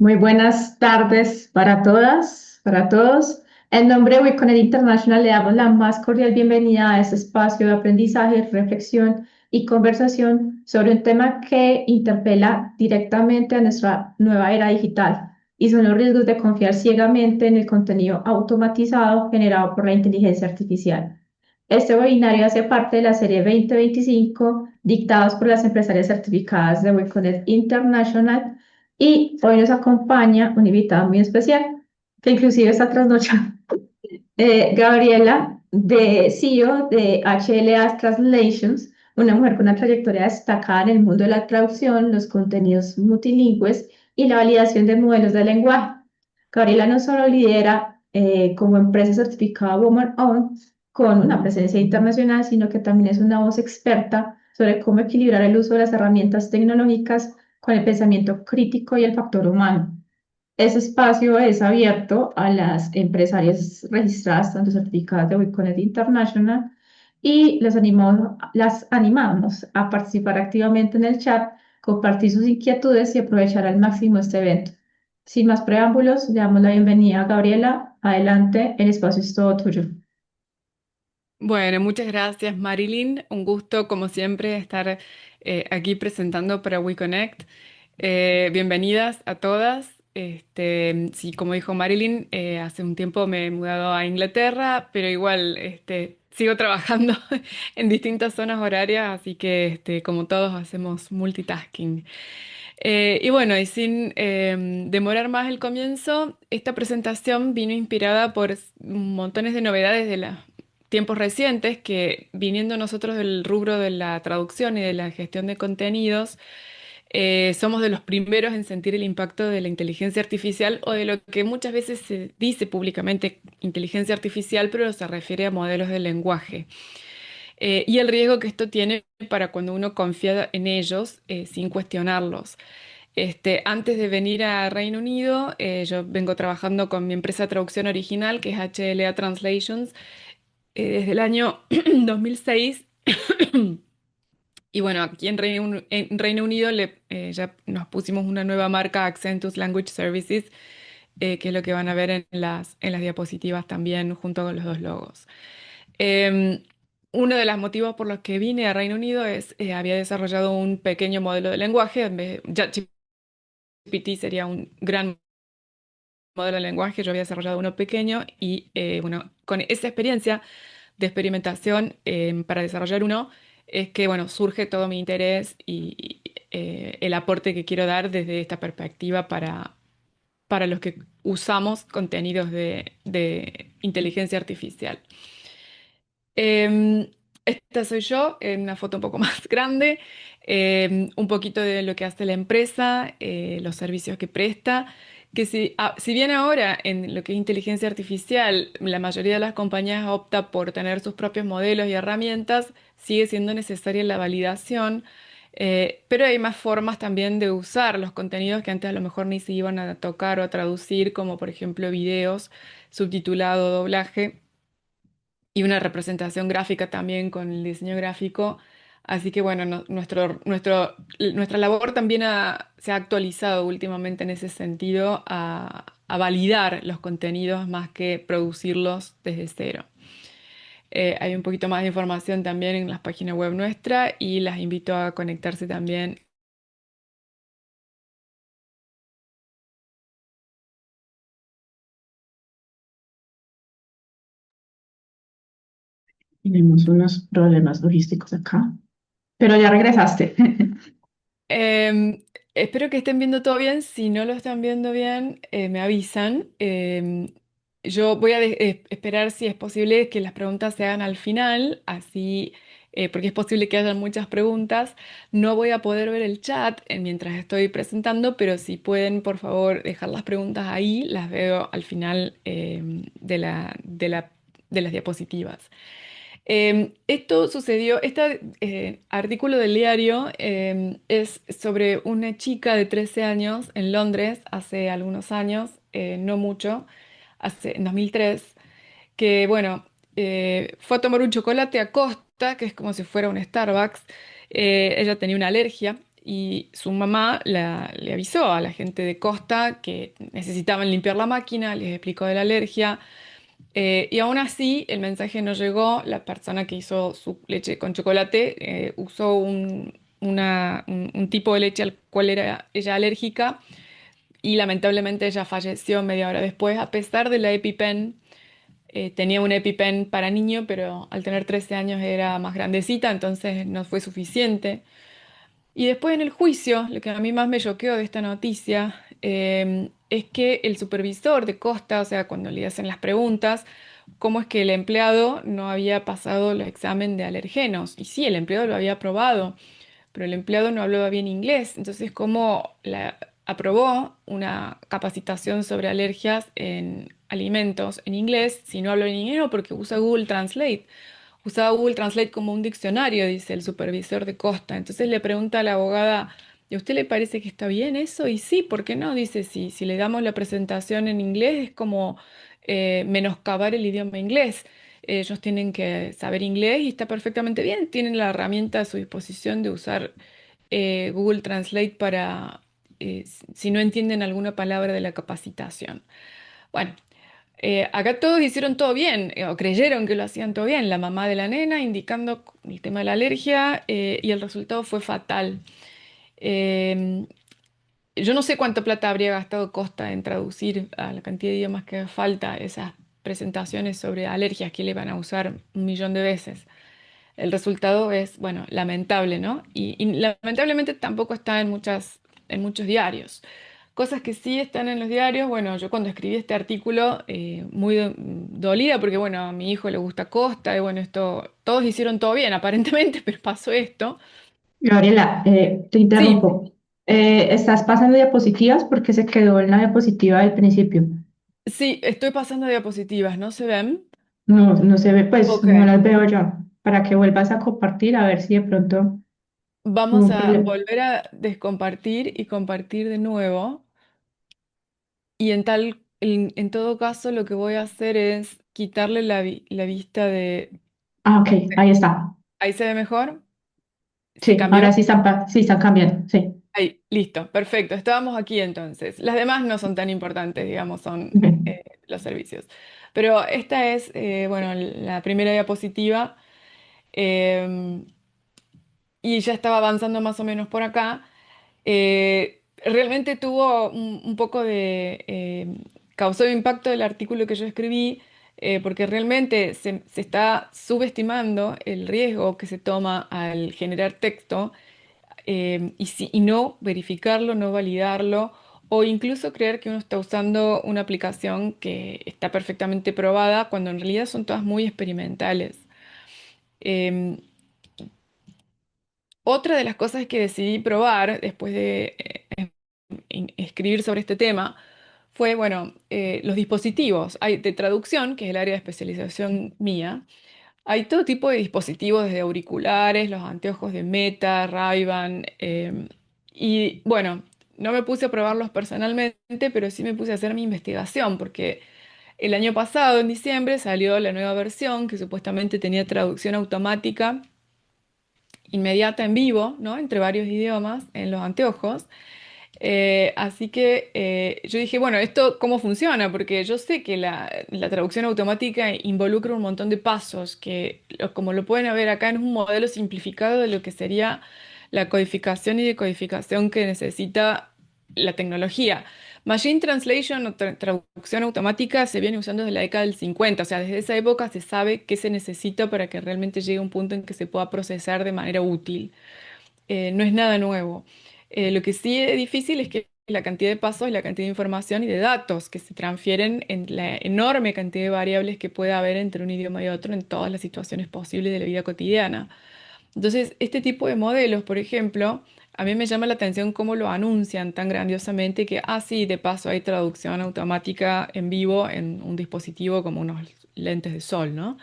Muy buenas tardes para todas, para todos. En nombre de WeConnect International le damos la más cordial bienvenida a este espacio de aprendizaje, reflexión y conversación sobre un tema que interpela directamente a nuestra nueva era digital y son los riesgos de confiar ciegamente en el contenido automatizado generado por la inteligencia artificial. Este webinario hace parte de la serie 2025 dictados por las empresarias certificadas de WeConnect International y hoy nos acompaña una invitada muy especial, que inclusive está trasnochando, Gabriela, de CEO de HLA Translations, una mujer con una trayectoria destacada en el mundo de la traducción, los contenidos multilingües y la validación de modelos de lenguaje. Gabriela no solo lidera como empresa certificada Woman Owned con una presencia internacional, sino que también es una voz experta sobre cómo equilibrar el uso de las herramientas tecnológicas con el pensamiento crítico y el factor humano. Ese espacio es abierto a las empresarias registradas, tanto certificadas de WeConnect International, y las animamos a participar activamente en el chat, compartir sus inquietudes y aprovechar al máximo este evento. Sin más preámbulos, le damos la bienvenida a Gabriela. Adelante, el espacio es todo tuyo. Bueno, muchas gracias Marilyn. Un gusto, como siempre, estar aquí presentando para WeConnect. Bienvenidas a todas. Sí, como dijo Marilyn, hace un tiempo me he mudado a Inglaterra, pero igual sigo trabajando en distintas zonas horarias, así que como todos hacemos multitasking. Y bueno, y sin demorar más el comienzo, esta presentación vino inspirada por montones de novedades de los tiempos recientes que, viniendo nosotros del rubro de la traducción y de la gestión de contenidos, somos de los primeros en sentir el impacto de la inteligencia artificial o de lo que muchas veces se dice públicamente inteligencia artificial, pero se refiere a modelos de lenguaje. Y el riesgo que esto tiene para cuando uno confía en ellos sin cuestionarlos. Antes de venir a Reino Unido, yo vengo trabajando con mi empresa de traducción original, que es HLA Translations, desde el año 2006. Y bueno, aquí en Reino Unido ya nos pusimos una nueva marca, Accentus Language Services, que es lo que van a ver en las diapositivas también, junto con los dos logos. Em, Uno de los motivos por los que vine a Reino Unido es, había desarrollado un pequeño modelo de lenguaje, ya GPT sería un gran modelo de lenguaje, yo había desarrollado uno pequeño y bueno, con esa experiencia de experimentación para desarrollar uno, es que bueno, surge todo mi interés y el aporte que quiero dar desde esta perspectiva para los que usamos contenidos de inteligencia artificial. Esta soy yo, en una foto un poco más grande, un poquito de lo que hace la empresa, los servicios que presta, que si bien ahora en lo que es inteligencia artificial la mayoría de las compañías opta por tener sus propios modelos y herramientas, sigue siendo necesaria la validación, pero hay más formas también de usar los contenidos que antes a lo mejor ni se iban a tocar o a traducir, como por ejemplo videos, subtitulado, doblaje y una representación gráfica también con el diseño gráfico. Así que bueno, nuestra labor también se ha actualizado últimamente en ese sentido a validar los contenidos más que producirlos desde cero. Hay un poquito más de información también en las páginas web nuestra y las invito a conectarse también. Tenemos unos problemas logísticos acá, pero ya regresaste. Espero que estén viendo todo bien. Si no lo están viendo bien, me avisan. Yo voy a esperar si es posible que las preguntas se hagan al final, así, porque es posible que haya muchas preguntas. No voy a poder ver el chat mientras estoy presentando, pero si pueden, por favor, dejar las preguntas ahí, las veo al final de las diapositivas. Esto sucedió, este artículo del diario es sobre una chica de 13 años en Londres hace algunos años, no mucho, en 2003, que bueno, fue a tomar un chocolate a Costa, que es como si fuera un Starbucks. Ella tenía una alergia y su mamá le avisó a la gente de Costa que necesitaban limpiar la máquina, les explicó de la alergia. Y aún así, el mensaje no llegó. La persona que hizo su leche con chocolate usó un tipo de leche al cual era ella alérgica y lamentablemente ella falleció media hora después, a pesar de la EpiPen. Tenía un EpiPen para niño, pero al tener 13 años era más grandecita, entonces no fue suficiente. Y después en el juicio, lo que a mí más me choqueó de esta noticia es que el supervisor de Costa, o sea, cuando le hacen las preguntas, cómo es que el empleado no había pasado el examen de alergenos. Y sí, el empleado lo había aprobado, pero el empleado no hablaba bien inglés. Entonces, ¿cómo aprobó una capacitación sobre alergias en alimentos en inglés si no habla en inglés? No, porque usa Google Translate. Usaba Google Translate como un diccionario, dice el supervisor de Costa. Entonces le pregunta a la abogada, ¿y a usted le parece que está bien eso? Y sí, ¿por qué no? Dice, si le damos la presentación en inglés es como menoscabar el idioma inglés. Ellos tienen que saber inglés y está perfectamente bien. Tienen la herramienta a su disposición de usar Google Translate para si no entienden alguna palabra de la capacitación. Bueno. Acá todos hicieron todo bien, o creyeron que lo hacían todo bien, la mamá de la nena indicando el tema de la alergia, y el resultado fue fatal. Eh, yo no sé cuánta plata habría gastado Costa en traducir a la cantidad de idiomas que falta esas presentaciones sobre alergias que le van a usar 1 millón de veces. El resultado es, bueno, lamentable, ¿no? Y lamentablemente tampoco está en muchos diarios. Cosas que sí están en los diarios, bueno, yo cuando escribí este artículo, muy dolida, porque bueno, a mi hijo le gusta Costa, y bueno, esto, todos hicieron todo bien, aparentemente, pero pasó esto. Gabriela, te Sí, interrumpo. ¿Estás pasando diapositivas porque se quedó en la diapositiva del principio? sí, estoy pasando diapositivas, ¿no se ven? No, no se ve, pues Ok, no las veo yo. Para que vuelvas a compartir, a ver si de pronto hubo vamos un a problema. volver a descompartir y compartir de nuevo. Y en todo caso, lo que voy a hacer es quitarle la vista de... Ah, ok, ahí está. ¿Ahí se ve mejor? ¿Se Sí, cambió? ahora sí están, sí están cambiando. Sí. Ahí, listo, perfecto. Estábamos aquí entonces. Las demás no son tan importantes, digamos, son Bien. los servicios. Pero esta es, bueno, la primera diapositiva. em, y ya estaba avanzando más o menos por acá. Realmente tuvo un poco de... causó impacto el artículo que yo escribí, porque realmente se está subestimando el riesgo que se toma al generar texto, y no verificarlo, no validarlo, o incluso creer que uno está usando una aplicación que está perfectamente probada, cuando en realidad son todas muy experimentales. Em, Otra de las cosas que decidí probar después de escribir sobre este tema fue, bueno, los dispositivos. Hay de traducción, que es el área de especialización mía. Hay todo tipo de dispositivos, desde auriculares, los anteojos de Meta, Ray-Ban, y bueno, no me puse a probarlos personalmente, pero sí me puse a hacer mi investigación, porque el año pasado, en diciembre, salió la nueva versión que supuestamente tenía traducción automática inmediata en vivo, ¿no? Entre varios idiomas en los anteojos. Así que yo dije, bueno, ¿esto cómo funciona? Porque yo sé que la traducción automática involucra un montón de pasos que, como lo pueden ver acá, es un modelo simplificado de lo que sería la codificación y decodificación que necesita la tecnología. Machine Translation o traducción automática se viene usando desde la década del 50, o sea, desde esa época se sabe qué se necesita para que realmente llegue a un punto en que se pueda procesar de manera útil. No es nada nuevo. Lo que sí es difícil es que la cantidad de pasos, la cantidad de información y de datos que se transfieren en la enorme cantidad de variables que puede haber entre un idioma y otro en todas las situaciones posibles de la vida cotidiana. Entonces, este tipo de modelos, por ejemplo, a mí me llama la atención cómo lo anuncian tan grandiosamente que, ah, sí, de paso hay traducción automática en vivo en un dispositivo como unos lentes de sol, ¿no?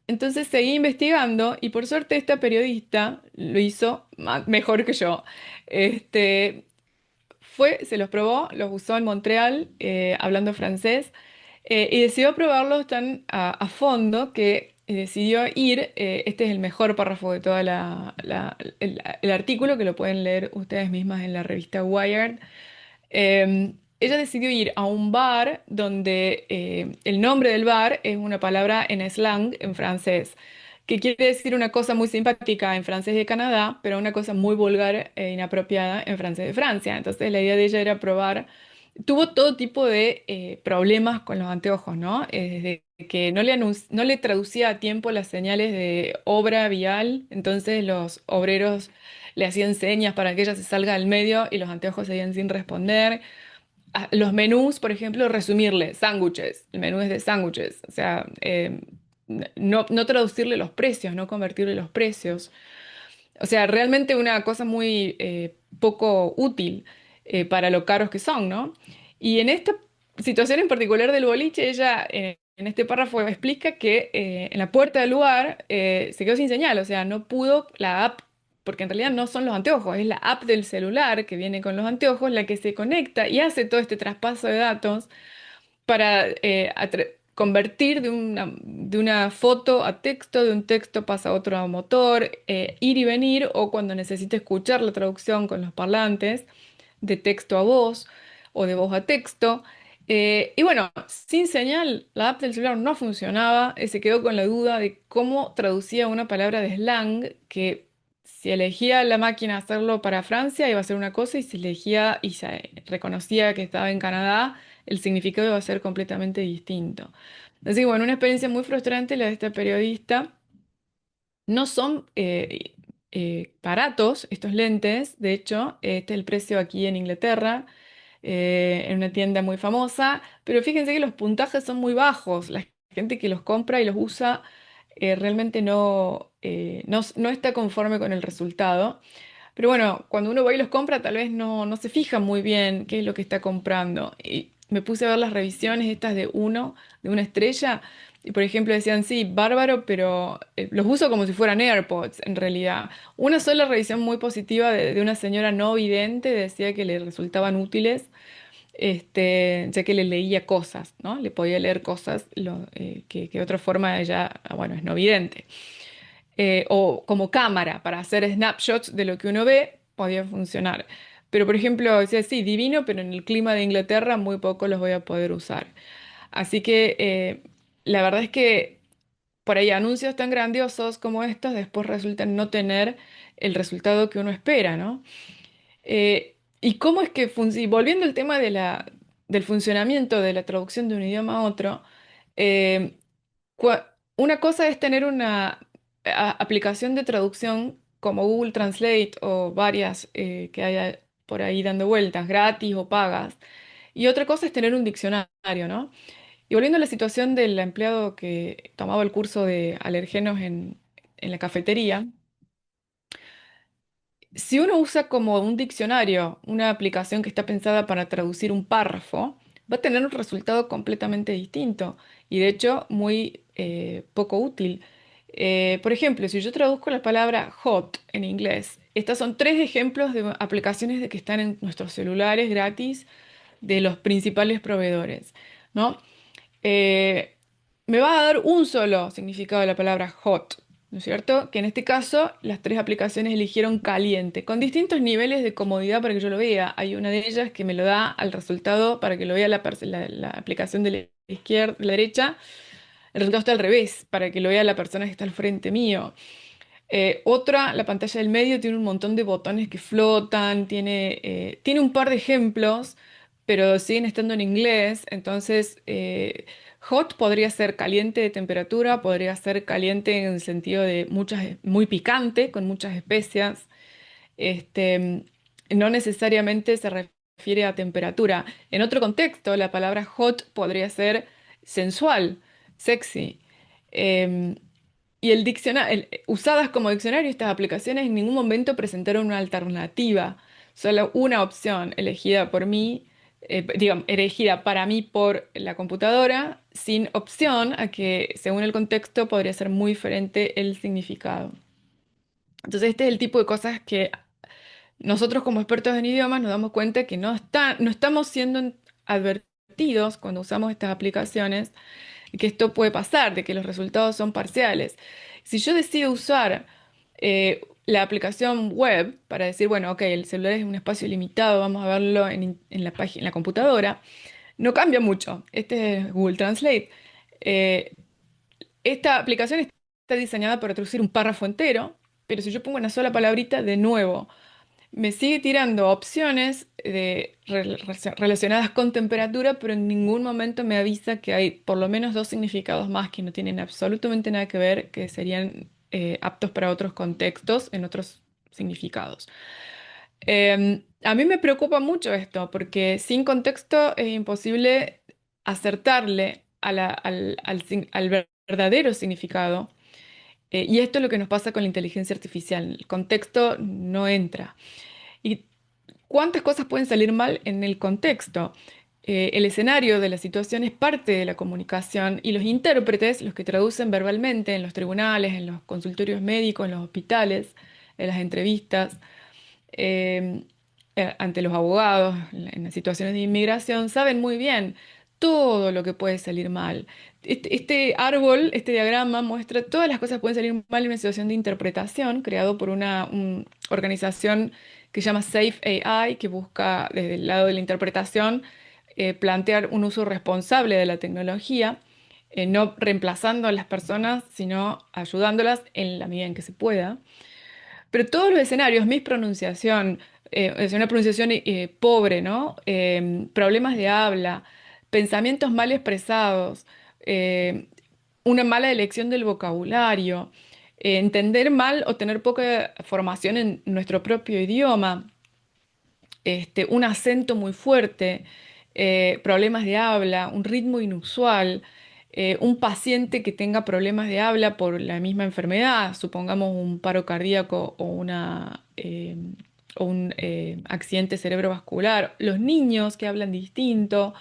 Entonces seguí investigando y por suerte esta periodista lo hizo mejor que yo. Este, se los probó, los usó en Montreal, hablando francés, y decidió probarlos tan a fondo que decidió ir, este es el mejor párrafo de toda el artículo, que lo pueden leer ustedes mismas en la revista Wired. Ella decidió ir a un bar donde el nombre del bar es una palabra en slang, en francés, que quiere decir una cosa muy simpática en francés de Canadá, pero una cosa muy vulgar e inapropiada en francés de Francia. Entonces la idea de ella era probar. Tuvo todo tipo de problemas con los anteojos, ¿no? Desde que no le traducía a tiempo las señales de obra vial, entonces los obreros le hacían señas para que ella se salga del medio y los anteojos seguían sin responder. Los menús, por ejemplo, resumirle, sándwiches, el menú es de sándwiches, o sea, no traducirle los precios, no convertirle los precios. O sea, realmente una cosa muy poco útil para lo caros que son, ¿no? Y en esta situación en particular del boliche, ella en este párrafo explica que en la puerta del lugar se quedó sin señal, o sea, no pudo la app, porque en realidad no son los anteojos, es la app del celular que viene con los anteojos la que se conecta y hace todo este traspaso de datos para convertir de una foto a texto, de un texto pasa a otro a motor, ir y venir, o cuando necesite escuchar la traducción con los parlantes, de texto a voz o de voz a texto. Y bueno, sin señal, la app del celular no funcionaba, se quedó con la duda de cómo traducía una palabra de slang que si elegía la máquina hacerlo para Francia iba a ser una cosa y si elegía y se reconocía que estaba en Canadá, el significado iba a ser completamente distinto. Así que bueno, una experiencia muy frustrante la de esta periodista. No son baratos estos lentes, de hecho, este es el precio aquí en Inglaterra, en una tienda muy famosa, pero fíjense que los puntajes son muy bajos. La gente que los compra y los usa realmente no está conforme con el resultado. Pero bueno, cuando uno va y los compra, tal vez no se fija muy bien qué es lo que está comprando. Y me puse a ver las revisiones estas de una estrella, y por ejemplo decían, sí, bárbaro, pero los uso como si fueran AirPods, en realidad. Una sola revisión muy positiva de una señora no vidente decía que le resultaban útiles, ya que le leía cosas, ¿no? Le podía leer cosas que de otra forma ella, bueno, es no vidente o como cámara para hacer snapshots de lo que uno ve, podía funcionar. Pero, por ejemplo, decía, sí, divino, pero en el clima de Inglaterra muy poco los voy a poder usar. Así que la verdad es que por ahí anuncios tan grandiosos como estos después resultan no tener el resultado que uno espera, ¿no? ¿Y cómo es que funciona? Volviendo al tema del funcionamiento de la traducción de un idioma a otro, eh, una cosa es tener una aplicación de traducción como Google Translate o varias que haya por ahí dando vueltas, gratis o pagas. Y otra cosa es tener un diccionario, ¿no? Y volviendo a la situación del empleado que tomaba el curso de alergenos en la cafetería, si uno usa como un diccionario una aplicación que está pensada para traducir un párrafo, va a tener un resultado completamente distinto y de hecho muy poco útil. Por ejemplo, si yo traduzco la palabra hot en inglés, estas son tres ejemplos de aplicaciones que están en nuestros celulares gratis de los principales proveedores, ¿no? eh, Me va a dar un solo significado de la palabra hot, ¿no es cierto? Que en este caso las tres aplicaciones eligieron caliente, con distintos niveles de comodidad para que yo lo vea. Hay una de ellas que me lo da al resultado para que lo vea la aplicación de la izquierda, la derecha. El resultado está al revés, para que lo vea la persona que está al frente mío. Otra, la pantalla del medio, tiene un montón de botones que flotan, tiene un par de ejemplos, pero siguen estando en inglés. Entonces, hot podría ser caliente de temperatura, podría ser caliente en el sentido de muy picante, con muchas especias. Este, no necesariamente se refiere a temperatura. En otro contexto, la palabra hot podría ser sensual, sexy. Em, y usadas como diccionario, estas aplicaciones en ningún momento presentaron una alternativa, solo una opción elegida por mí, digamos, elegida para mí por la computadora, sin opción a que, según el contexto, podría ser muy diferente el significado. Entonces, este es el tipo de cosas que nosotros como expertos en idiomas nos damos cuenta que no estamos siendo advertidos cuando usamos estas aplicaciones y que esto puede pasar, de que los resultados son parciales. Si yo decido usar la aplicación web para decir, bueno, ok, el celular es un espacio limitado, vamos a verlo en la página, en la computadora, no cambia mucho. Este es Google Translate. Eh, Esta aplicación está diseñada para traducir un párrafo entero, pero si yo pongo una sola palabrita, de nuevo, me sigue tirando opciones relacionadas con temperatura, pero en ningún momento me avisa que hay por lo menos dos significados más que no tienen absolutamente nada que ver, que serían aptos para otros contextos en otros significados. A mí me preocupa mucho esto, porque sin contexto es imposible acertarle al verdadero significado. Y esto es lo que nos pasa con la inteligencia artificial. El contexto no entra. ¿Y cuántas cosas pueden salir mal en el contexto? El escenario de la situación es parte de la comunicación y los intérpretes, los que traducen verbalmente en los tribunales, en los consultorios médicos, en los hospitales, en las entrevistas, eh, ante los abogados, en las situaciones de inmigración, saben muy bien todo lo que puede salir mal. Este árbol, este diagrama muestra todas las cosas que pueden salir mal en una situación de interpretación creado por una organización que se llama Safe AI, que busca desde el lado de la interpretación plantear un uso responsable de la tecnología, no reemplazando a las personas, sino ayudándolas en la medida en que se pueda. Pero todos los escenarios, mispronunciación, es una pronunciación pobre, ¿no? Problemas de habla, pensamientos mal expresados, eh, una mala elección del vocabulario, entender mal o tener poca formación en nuestro propio idioma, un acento muy fuerte, problemas de habla, un ritmo inusual, un paciente que tenga problemas de habla por la misma enfermedad, supongamos un paro cardíaco o un accidente cerebrovascular, los niños que hablan distinto,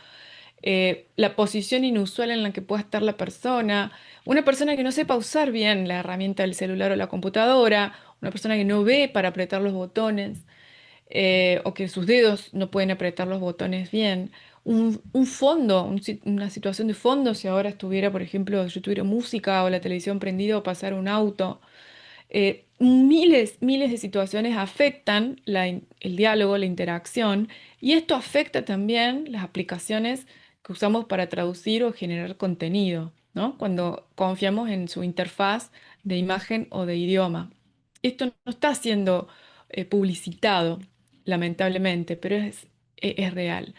la posición inusual en la que pueda estar la persona, una persona que no sepa usar bien la herramienta del celular o la computadora, una persona que no ve para apretar los botones o que sus dedos no pueden apretar los botones bien. Un fondo, una situación de fondo, si ahora estuviera, por ejemplo, yo tuviera música o la televisión prendida o pasar un auto. Miles de situaciones afectan el diálogo, la interacción, y esto afecta también las aplicaciones que usamos para traducir o generar contenido, ¿no? Cuando confiamos en su interfaz de imagen o de idioma. Esto no está siendo publicitado, lamentablemente, pero es real.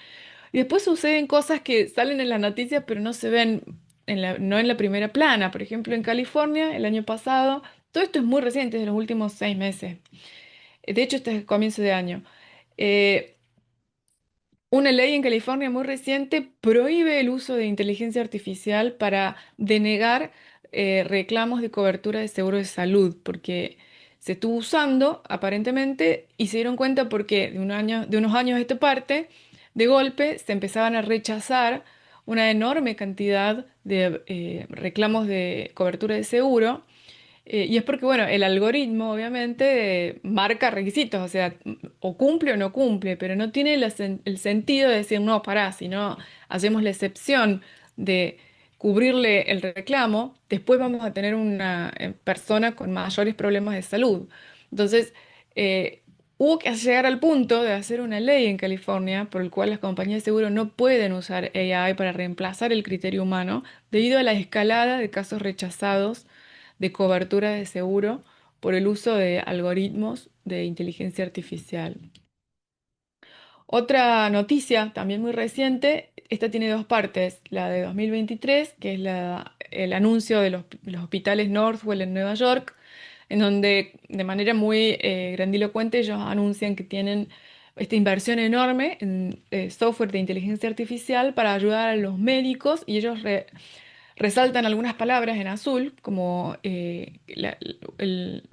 Y después suceden cosas que salen en las noticias, pero no se ven no en la primera plana. Por ejemplo, en California, el año pasado, todo esto es muy reciente, de los últimos 6 meses. De hecho, este es el comienzo de año. Eh, una ley en California muy reciente prohíbe el uso de inteligencia artificial para denegar reclamos de cobertura de seguro de salud, porque se estuvo usando aparentemente y se dieron cuenta porque de unos años a esta parte, de golpe se empezaban a rechazar una enorme cantidad de reclamos de cobertura de seguro y es porque, bueno, el algoritmo obviamente marca requisitos, o sea, o cumple o no cumple, pero no tiene el sentido de decir, no, pará, si no hacemos la excepción de cubrirle el reclamo, después vamos a tener una persona con mayores problemas de salud. Entonces, eh, hubo que llegar al punto de hacer una ley en California por el cual las compañías de seguro no pueden usar AI para reemplazar el criterio humano debido a la escalada de casos rechazados de cobertura de seguro por el uso de algoritmos de inteligencia artificial. Otra noticia también muy reciente, esta tiene dos partes, la de 2023, que es el anuncio de los hospitales Northwell en Nueva York, en donde de manera muy grandilocuente ellos anuncian que tienen esta inversión enorme en software de inteligencia artificial para ayudar a los médicos y ellos resaltan algunas palabras en azul, como el-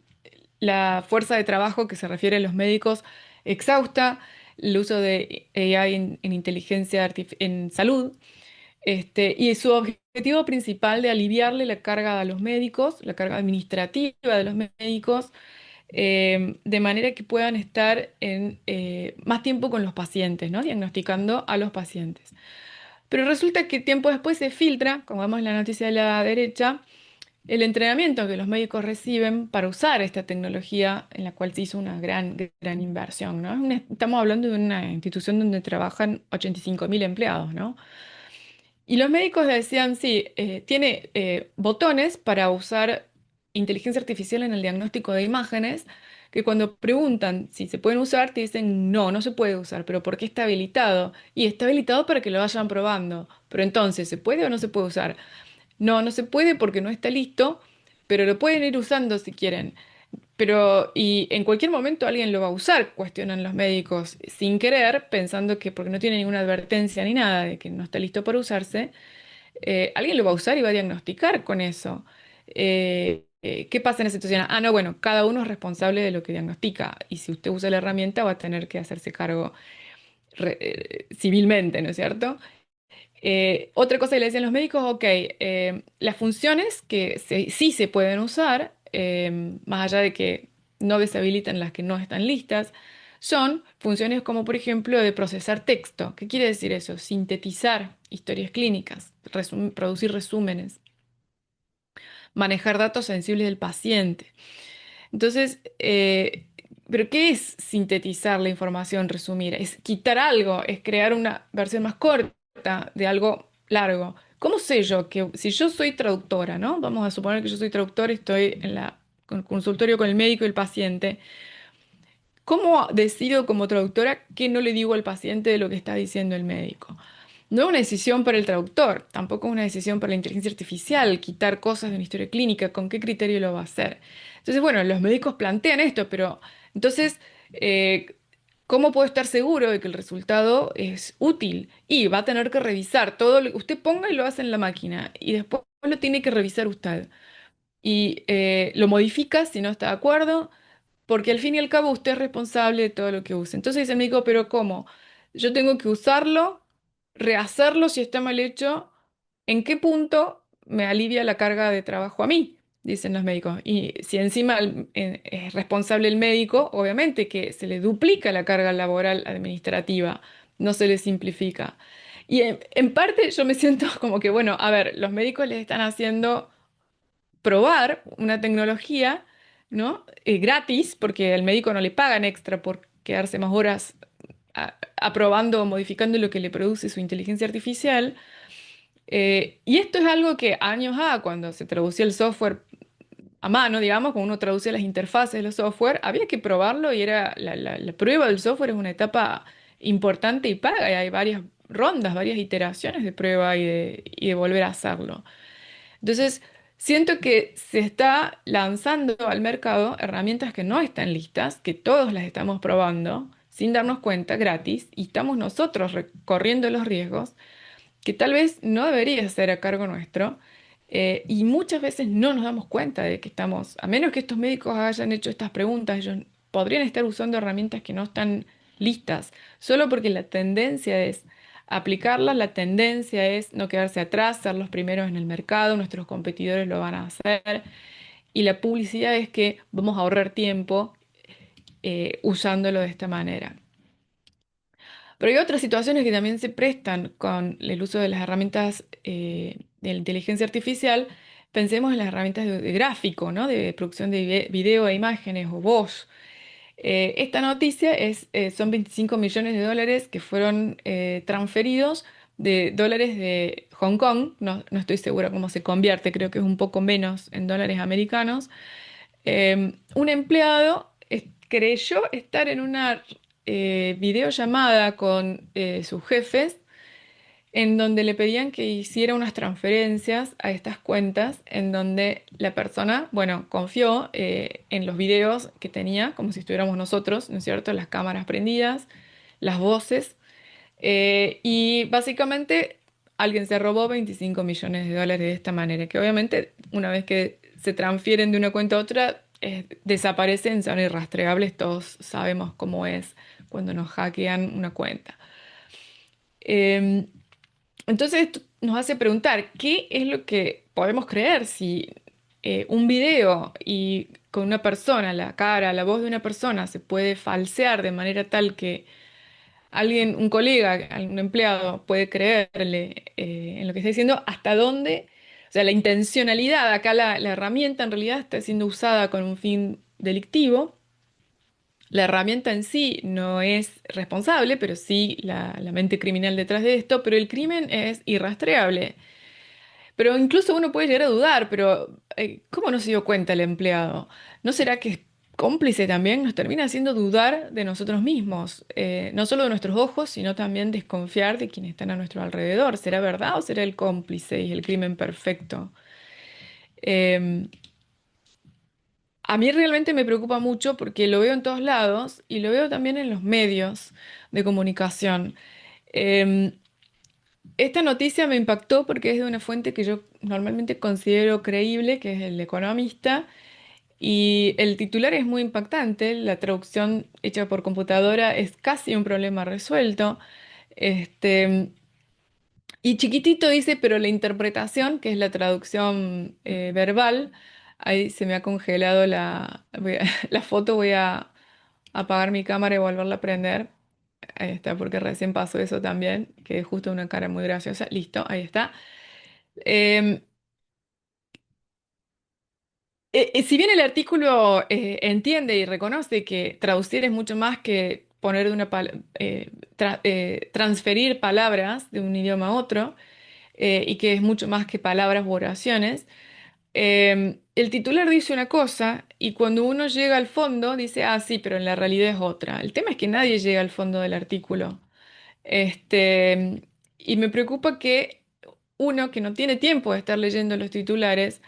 la fuerza de trabajo que se refiere a los médicos exhausta, el uso de AI en inteligencia en salud, y su objetivo principal de aliviarle la carga a los médicos, la carga administrativa de los médicos, de manera que puedan estar más tiempo con los pacientes, ¿no? Diagnosticando a los pacientes. Pero resulta que tiempo después se filtra, como vemos en la noticia de la derecha, el entrenamiento que los médicos reciben para usar esta tecnología en la cual se hizo una gran inversión, ¿no? Estamos hablando de una institución donde trabajan 85.000 empleados, ¿no? Y los médicos decían, sí, tiene botones para usar inteligencia artificial en el diagnóstico de imágenes, que cuando preguntan si se pueden usar, te dicen, no, no se puede usar, pero ¿por qué está habilitado? Y está habilitado para que lo vayan probando. Pero entonces, ¿se puede o no se puede usar? No, no se puede porque no está listo, pero lo pueden ir usando si quieren. Pero, y en cualquier momento alguien lo va a usar, cuestionan los médicos, sin querer, pensando que porque no tiene ninguna advertencia ni nada de que no está listo para usarse, alguien lo va a usar y va a diagnosticar con eso. ¿Qué pasa en esa situación? Ah, no, bueno, cada uno es responsable de lo que diagnostica y si usted usa la herramienta va a tener que hacerse cargo civilmente, ¿no es cierto? Otra cosa que le decían los médicos, ok, las funciones que sí se pueden usar, más allá de que no deshabilitan las que no están listas, son funciones como por ejemplo de procesar texto. ¿Qué quiere decir eso? Sintetizar historias clínicas, producir resúmenes, manejar datos sensibles del paciente. Entonces, ¿pero qué es sintetizar la información, resumir? Es quitar algo, es crear una versión más corta de algo largo. ¿Cómo sé yo que si yo soy traductora, ¿no? Vamos a suponer que yo soy traductora y estoy en con el consultorio con el médico y el paciente. ¿Cómo decido como traductora qué no le digo al paciente de lo que está diciendo el médico? No es una decisión para el traductor, tampoco es una decisión para la inteligencia artificial, quitar cosas de una historia clínica, ¿con qué criterio lo va a hacer? Entonces, bueno, los médicos plantean esto, pero entonces, ¿cómo puedo estar seguro de que el resultado es útil? Y va a tener que revisar todo lo que usted ponga y lo hace en la máquina, y después lo tiene que revisar usted. Y lo modifica si no está de acuerdo porque al fin y al cabo usted es responsable de todo lo que use. Entonces dice el médico, pero ¿cómo? Yo tengo que usarlo, rehacerlo si está mal hecho. ¿En qué punto me alivia la carga de trabajo a mí? Dicen los médicos. Y si encima es responsable el médico, obviamente que se le duplica la carga laboral administrativa, no se le simplifica. Y en parte yo me siento como que, bueno, a ver, los médicos les están haciendo probar una tecnología, ¿no? Gratis, porque al médico no le pagan extra por quedarse más horas aprobando o modificando lo que le produce su inteligencia artificial. Y esto es algo que años cuando se traducía el software a mano, digamos, cuando uno traducía las interfaces de los software, había que probarlo y era la prueba del software es una etapa importante y paga, y hay varias rondas, varias iteraciones de prueba y de volver a hacerlo. Entonces, siento que se está lanzando al mercado herramientas que no están listas, que todos las estamos probando sin darnos cuenta, gratis, y estamos nosotros corriendo los riesgos que tal vez no debería ser a cargo nuestro. Y muchas veces no nos damos cuenta de que estamos, a menos que estos médicos hayan hecho estas preguntas, ellos podrían estar usando herramientas que no están listas, solo porque la tendencia es aplicarlas, la tendencia es no quedarse atrás, ser los primeros en el mercado, nuestros competidores lo van a hacer, y la publicidad es que vamos a ahorrar tiempo usándolo de esta manera. Pero hay otras situaciones que también se prestan con el uso de las herramientas de la inteligencia artificial. Pensemos en las herramientas de gráfico, ¿no? De producción de video e imágenes o voz. Esta noticia son 25 millones de dólares que fueron transferidos de dólares de Hong Kong. No, no estoy segura cómo se convierte, creo que es un poco menos en dólares americanos. Un empleado creyó estar en una videollamada con sus jefes en donde le pedían que hiciera unas transferencias a estas cuentas, en donde la persona, bueno, confió en los videos que tenía, como si estuviéramos nosotros, ¿no es cierto? Las cámaras prendidas, las voces, y básicamente alguien se robó 25 millones de dólares de esta manera, que obviamente una vez que se transfieren de una cuenta a otra, desaparecen, son irrastreables, todos sabemos cómo es cuando nos hackean una cuenta. Em, entonces esto nos hace preguntar, ¿qué es lo que podemos creer si un video y con una persona, la cara, la voz de una persona se puede falsear de manera tal que alguien, un colega, un empleado puede creerle en lo que está diciendo, hasta dónde, o sea, la intencionalidad, acá la herramienta en realidad está siendo usada con un fin delictivo. La herramienta en sí no es responsable, pero sí la mente criminal detrás de esto, pero el crimen es irrastreable. Pero incluso uno puede llegar a dudar, pero ¿cómo no se dio cuenta el empleado? ¿No será que es cómplice también? Nos termina haciendo dudar de nosotros mismos, no solo de nuestros ojos, sino también desconfiar de quienes están a nuestro alrededor. ¿Será verdad o será el cómplice y el crimen perfecto? Em, a mí realmente me preocupa mucho porque lo veo en todos lados y lo veo también en los medios de comunicación. Em, Esta noticia me impactó porque es de una fuente que yo normalmente considero creíble, que es el Economista, y el titular es muy impactante. La traducción hecha por computadora es casi un problema resuelto. Este, y chiquitito dice, pero la interpretación, que es la traducción verbal, ahí se me ha congelado la foto, voy a apagar mi cámara y volverla a prender. Ahí está, porque recién pasó eso también, que es justo una cara muy graciosa. Listo, ahí está. Em, si bien el artículo entiende y reconoce que traducir es mucho más que poner de transferir palabras de un idioma a otro, y que es mucho más que palabras u oraciones, el titular dice una cosa y cuando uno llega al fondo dice, ah, sí, pero en la realidad es otra. El tema es que nadie llega al fondo del artículo. Este, y me preocupa que uno que no tiene tiempo de estar leyendo los titulares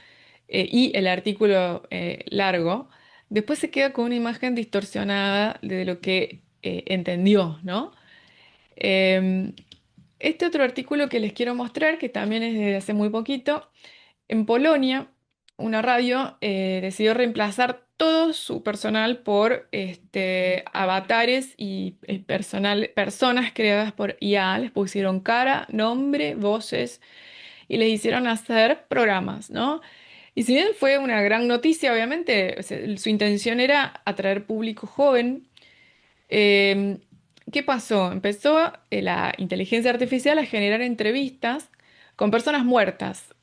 y el artículo largo, después se queda con una imagen distorsionada de lo que entendió, ¿no? Em, este otro artículo que les quiero mostrar, que también es de hace muy poquito, en Polonia, una radio decidió reemplazar todo su personal por avatares y personas creadas por IA. Les pusieron cara, nombre, voces y les hicieron hacer programas, ¿no? Y si bien fue una gran noticia, obviamente, o sea, su intención era atraer público joven. Em, ¿Qué pasó? Empezó la inteligencia artificial a generar entrevistas con personas muertas,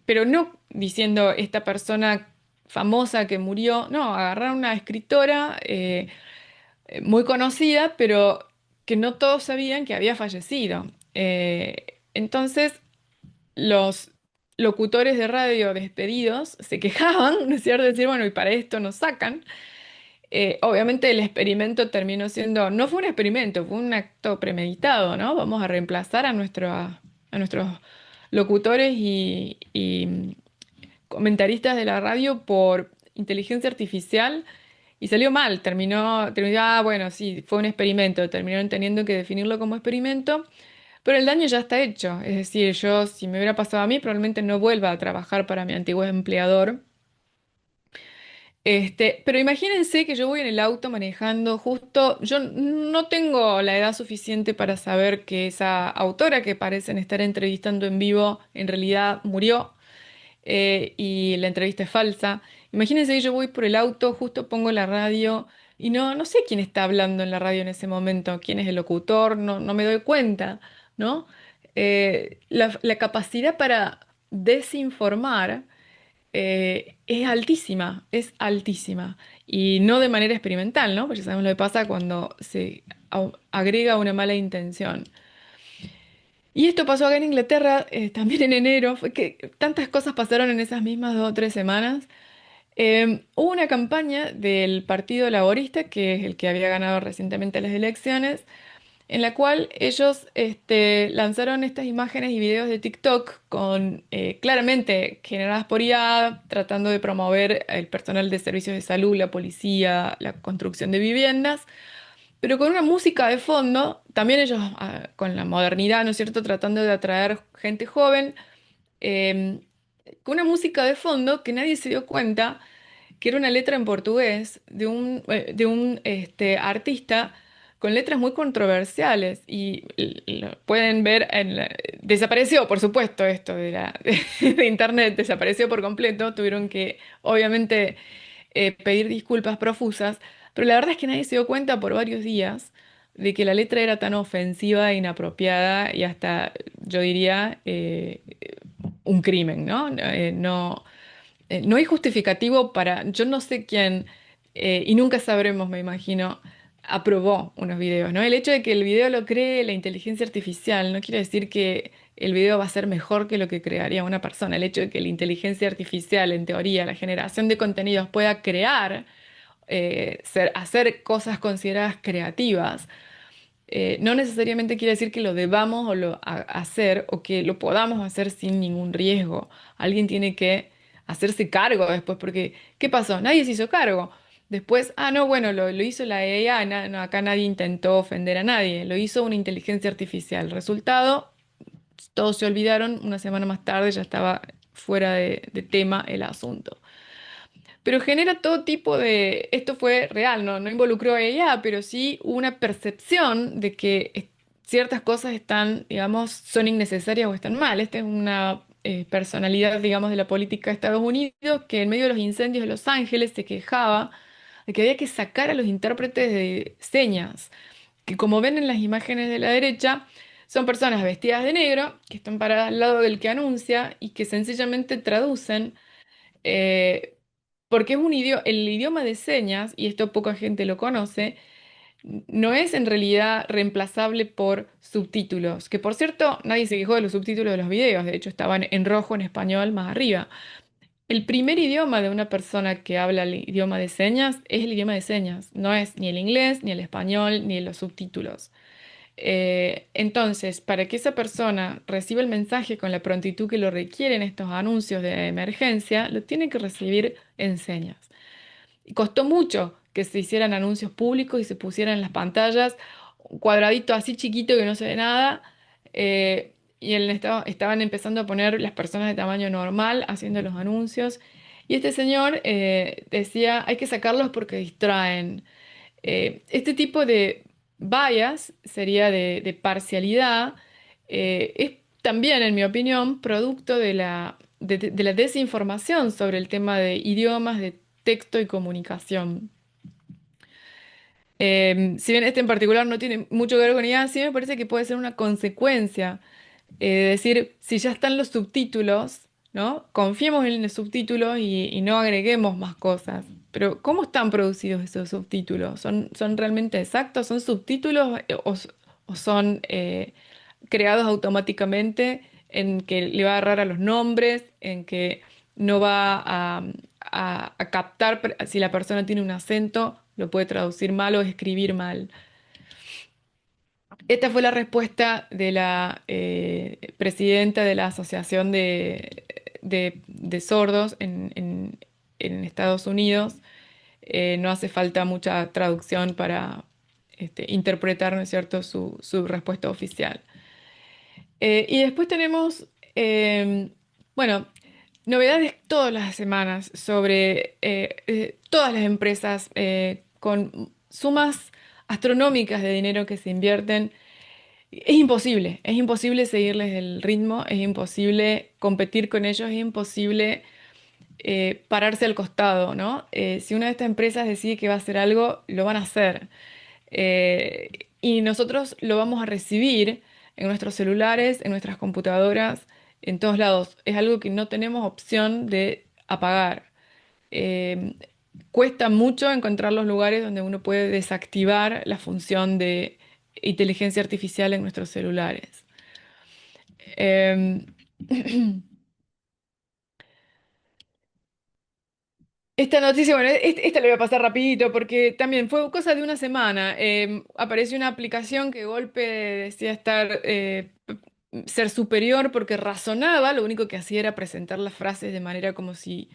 pero no diciendo esta persona famosa que murió, no, agarraron una escritora muy conocida, pero que no todos sabían que había fallecido. Entonces, los locutores de radio despedidos se quejaban, ¿no es cierto? Decir, bueno, y para esto nos sacan. Obviamente el experimento terminó siendo, no fue un experimento, fue un acto premeditado, ¿no? Vamos a reemplazar a nuestros locutores y comentaristas de la radio por inteligencia artificial y salió mal, bueno, sí, fue un experimento, terminaron teniendo que definirlo como experimento, pero el daño ya está hecho, es decir, yo si me hubiera pasado a mí probablemente no vuelva a trabajar para mi antiguo empleador. Pero imagínense que yo voy en el auto manejando justo, yo no tengo la edad suficiente para saber que esa autora que parecen estar entrevistando en vivo en realidad murió y la entrevista es falsa. Imagínense que yo voy por el auto, justo pongo la radio y no sé quién está hablando en la radio en ese momento, quién es el locutor, no me doy cuenta, ¿no? La capacidad para desinformar es altísima, es altísima. Y no de manera experimental, ¿no? Porque ya sabemos lo que pasa cuando se agrega una mala intención. Y esto pasó acá en Inglaterra también en enero. Fue que tantas cosas pasaron en esas mismas 2 o 3 semanas. Hubo una campaña del Partido Laborista, que es el que había ganado recientemente las elecciones, en la cual ellos lanzaron estas imágenes y videos de TikTok con claramente generadas por IA, tratando de promover el personal de servicios de salud, la policía, la construcción de viviendas, pero con una música de fondo, también ellos con la modernidad, ¿no es cierto?, tratando de atraer gente joven, em, con una música de fondo que nadie se dio cuenta que era una letra en portugués de un artista con letras muy controversiales y lo pueden ver desapareció, por supuesto, esto de internet, desapareció por completo, tuvieron que obviamente pedir disculpas profusas, pero la verdad es que nadie se dio cuenta por varios días, de que la letra era tan ofensiva e inapropiada y hasta, yo diría, un crimen, ¿no? No hay justificativo para, yo no sé quién, y nunca sabremos, me imagino, aprobó unos videos, ¿no? El hecho de que el video lo cree la inteligencia artificial no quiere decir que el video va a ser mejor que lo que crearía una persona. El hecho de que la inteligencia artificial, en teoría, la generación de contenidos pueda crear, hacer cosas consideradas creativas, no necesariamente quiere decir que lo debamos hacer o que lo podamos hacer sin ningún riesgo. Alguien tiene que hacerse cargo después, porque ¿qué pasó? Nadie se hizo cargo. Después, no, bueno, lo hizo la AI, no, acá nadie intentó ofender a nadie, lo hizo una inteligencia artificial. Resultado, todos se olvidaron, una semana más tarde ya estaba fuera de tema el asunto. Pero genera todo tipo de, esto fue real, no involucró a ella, pero sí una percepción de que ciertas cosas están, digamos, son innecesarias o están mal. Esta es una personalidad, digamos, de la política de Estados Unidos que en medio de los incendios de Los Ángeles se quejaba de que había que sacar a los intérpretes de señas, que como ven en las imágenes de la derecha, son personas vestidas de negro que están paradas al lado del que anuncia y que sencillamente traducen, eh, porque es el idioma de señas, y esto poca gente lo conoce, no es en realidad reemplazable por subtítulos, que por cierto nadie se quejó de los subtítulos de los videos, de hecho estaban en rojo en español más arriba. El primer idioma de una persona que habla el idioma de señas es el idioma de señas, no es ni el inglés, ni el español, ni los subtítulos. Entonces, para que esa persona reciba el mensaje con la prontitud que lo requieren estos anuncios de emergencia, lo tiene que recibir en señas. Y costó mucho que se hicieran anuncios públicos y se pusieran en las pantallas un cuadradito así chiquito que no se ve nada. Y estaban empezando a poner las personas de tamaño normal haciendo los anuncios. Y este señor decía, hay que sacarlos porque distraen. Este tipo de bias sería de parcialidad, es también, en mi opinión, producto de la desinformación sobre el tema de idiomas, de texto y comunicación. Si bien este en particular no tiene mucho que ver con IA, sí me parece que puede ser una consecuencia. Decir, si ya están los subtítulos, ¿no? Confiemos en los subtítulos y no agreguemos más cosas. Pero, ¿cómo están producidos esos subtítulos? ¿Son realmente exactos? ¿Son subtítulos o son creados automáticamente en que le va a errar a los nombres, en que no va a captar si la persona tiene un acento, lo puede traducir mal o escribir mal? Esta fue la respuesta de la presidenta de la Asociación de Sordos en Estados Unidos. No hace falta mucha traducción para interpretar, ¿no es cierto?, su respuesta oficial. Y después tenemos, bueno, novedades todas las semanas sobre todas las empresas con sumas astronómicas de dinero que se invierten. Es imposible seguirles el ritmo, es imposible competir con ellos, es imposible pararse al costado, ¿no? Si una de estas empresas decide que va a hacer algo, lo van a hacer. Y nosotros lo vamos a recibir en nuestros celulares, en nuestras computadoras, en todos lados. Es algo que no tenemos opción de apagar. Eh, Cuesta mucho encontrar los lugares donde uno puede desactivar la función de inteligencia artificial en nuestros celulares. Em, Esta noticia, bueno, esta le voy a pasar rapidito porque también fue cosa de una semana. Apareció una aplicación que de golpe decía ser superior porque razonaba, lo único que hacía era presentar las frases de manera como si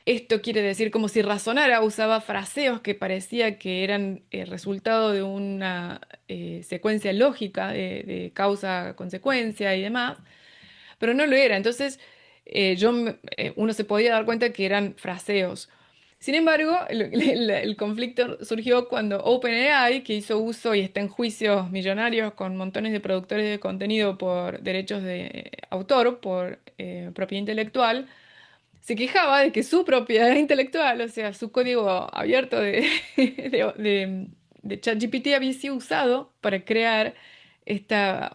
esto quiere decir, como si razonara, usaba fraseos que parecía que eran resultado de una secuencia lógica de causa-consecuencia y demás, pero no lo era. Entonces, uno se podía dar cuenta que eran fraseos. Sin embargo, el conflicto surgió cuando OpenAI, que hizo uso y está en juicios millonarios con montones de productores de contenido por derechos de autor, por propiedad intelectual, se quejaba de que su propiedad intelectual, o sea, su código abierto de ChatGPT había sido usado para crear esta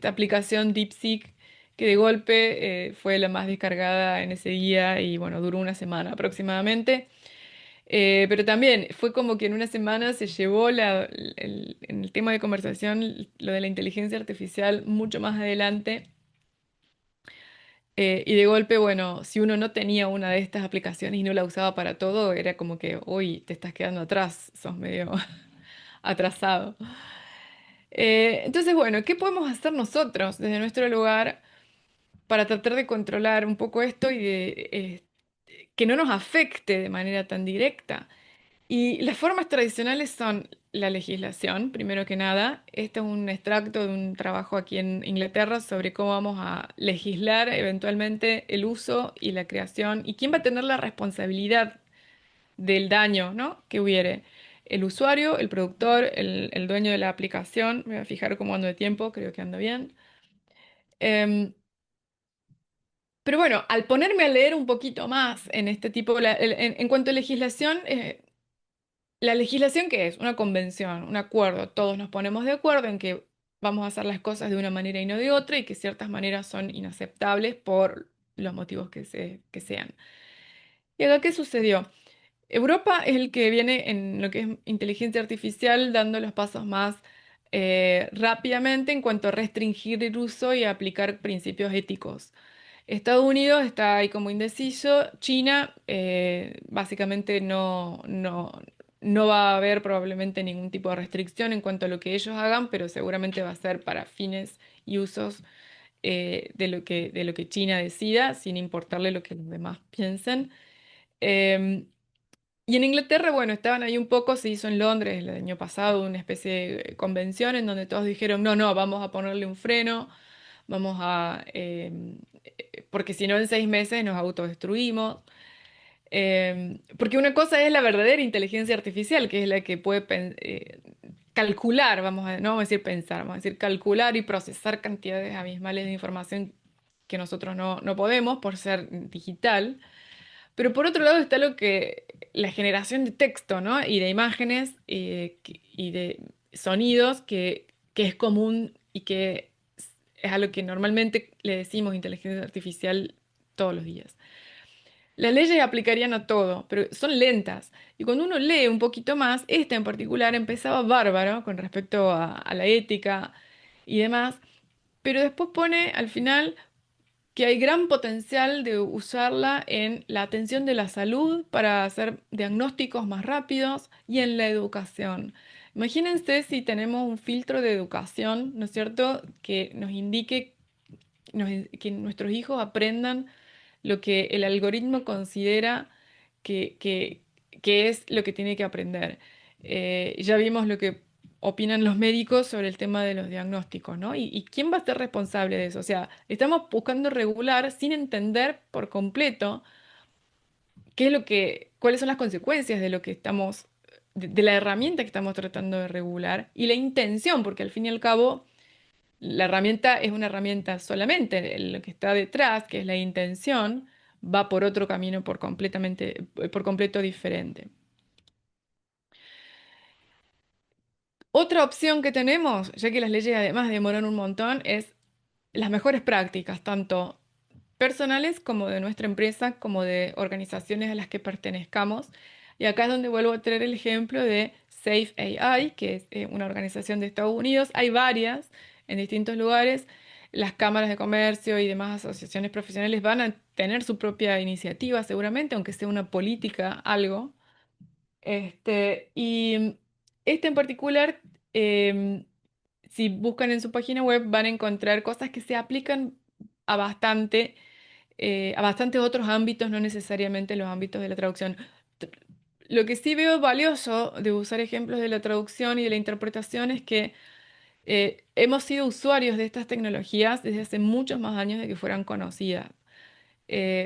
aplicación DeepSeek, que de golpe fue la más descargada en ese día y bueno, duró una semana aproximadamente. Pero también fue como que en una semana se llevó en el tema de conversación lo de la inteligencia artificial mucho más adelante. Y de golpe, bueno, si uno no tenía una de estas aplicaciones y no la usaba para todo, era como que, uy, te estás quedando atrás, sos medio atrasado. Entonces, bueno, ¿qué podemos hacer nosotros desde nuestro lugar para tratar de controlar un poco esto y de que no nos afecte de manera tan directa? Y las formas tradicionales son la legislación, primero que nada. Este es un extracto de un trabajo aquí en Inglaterra sobre cómo vamos a legislar eventualmente el uso y la creación y quién va a tener la responsabilidad del daño, ¿no?, que hubiere. El usuario, el productor, el dueño de la aplicación. Me voy a fijar cómo ando de tiempo, creo que ando bien. Em, pero bueno, al ponerme a leer un poquito más en este tipo, en cuanto a legislación, ¿la legislación qué es? Una convención, un acuerdo. Todos nos ponemos de acuerdo en que vamos a hacer las cosas de una manera y no de otra y que ciertas maneras son inaceptables por los motivos que sean. ¿Y acá qué sucedió? Europa es el que viene en lo que es inteligencia artificial dando los pasos más rápidamente en cuanto a restringir el uso y aplicar principios éticos. Estados Unidos está ahí como indeciso. China básicamente no va a haber probablemente ningún tipo de restricción en cuanto a lo que ellos hagan, pero seguramente va a ser para fines y usos de lo que China decida, sin importarle lo que los demás piensen. Em, y en Inglaterra, bueno, estaban ahí un poco, se hizo en Londres el año pasado una especie de convención en donde todos dijeron, no, no, vamos a ponerle un freno, vamos a, porque si no en 6 meses nos autodestruimos. Porque una cosa es la verdadera inteligencia artificial, que es la que puede calcular, no vamos a decir pensar, vamos a decir calcular y procesar cantidades abismales de información que nosotros no podemos por ser digital. Pero por otro lado está la generación de texto, ¿no? Y de imágenes y de sonidos que es común y que es a lo que normalmente le decimos inteligencia artificial todos los días. Las leyes aplicarían a todo, pero son lentas. Y cuando uno lee un poquito más, esta en particular empezaba bárbaro con respecto a la ética y demás, pero después pone al final que hay gran potencial de usarla en la atención de la salud para hacer diagnósticos más rápidos y en la educación. Imagínense si tenemos un filtro de educación, ¿no es cierto?, que nos indique que nuestros hijos aprendan lo que el algoritmo considera que, que- que es lo que tiene que aprender. Ya vimos lo que opinan los médicos sobre el tema de los diagnósticos, ¿no? ¿Y quién va a ser responsable de eso? O sea, estamos buscando regular sin entender por completo cuáles son las consecuencias de lo que estamos, de la herramienta que estamos tratando de regular y la intención, porque al fin y al cabo la herramienta es una herramienta solamente, lo que está detrás, que es la intención, va por otro camino por completo diferente. Otra opción que tenemos, ya que las leyes además demoran un montón, es las mejores prácticas, tanto personales como de nuestra empresa, como de organizaciones a las que pertenezcamos. Y acá es donde vuelvo a traer el ejemplo de Safe AI, que es una organización de Estados Unidos. Hay varias en distintos lugares. Las cámaras de comercio y demás asociaciones profesionales van a tener su propia iniciativa seguramente, aunque sea una política, algo. Y este en particular, em, si buscan en su página web, van a encontrar cosas que se aplican a a bastantes otros ámbitos, no necesariamente los ámbitos de la traducción. T- Lo que sí veo valioso de usar ejemplos de la traducción y de la interpretación es que hemos sido usuarios de estas tecnologías desde hace muchos más años de que fueran conocidas,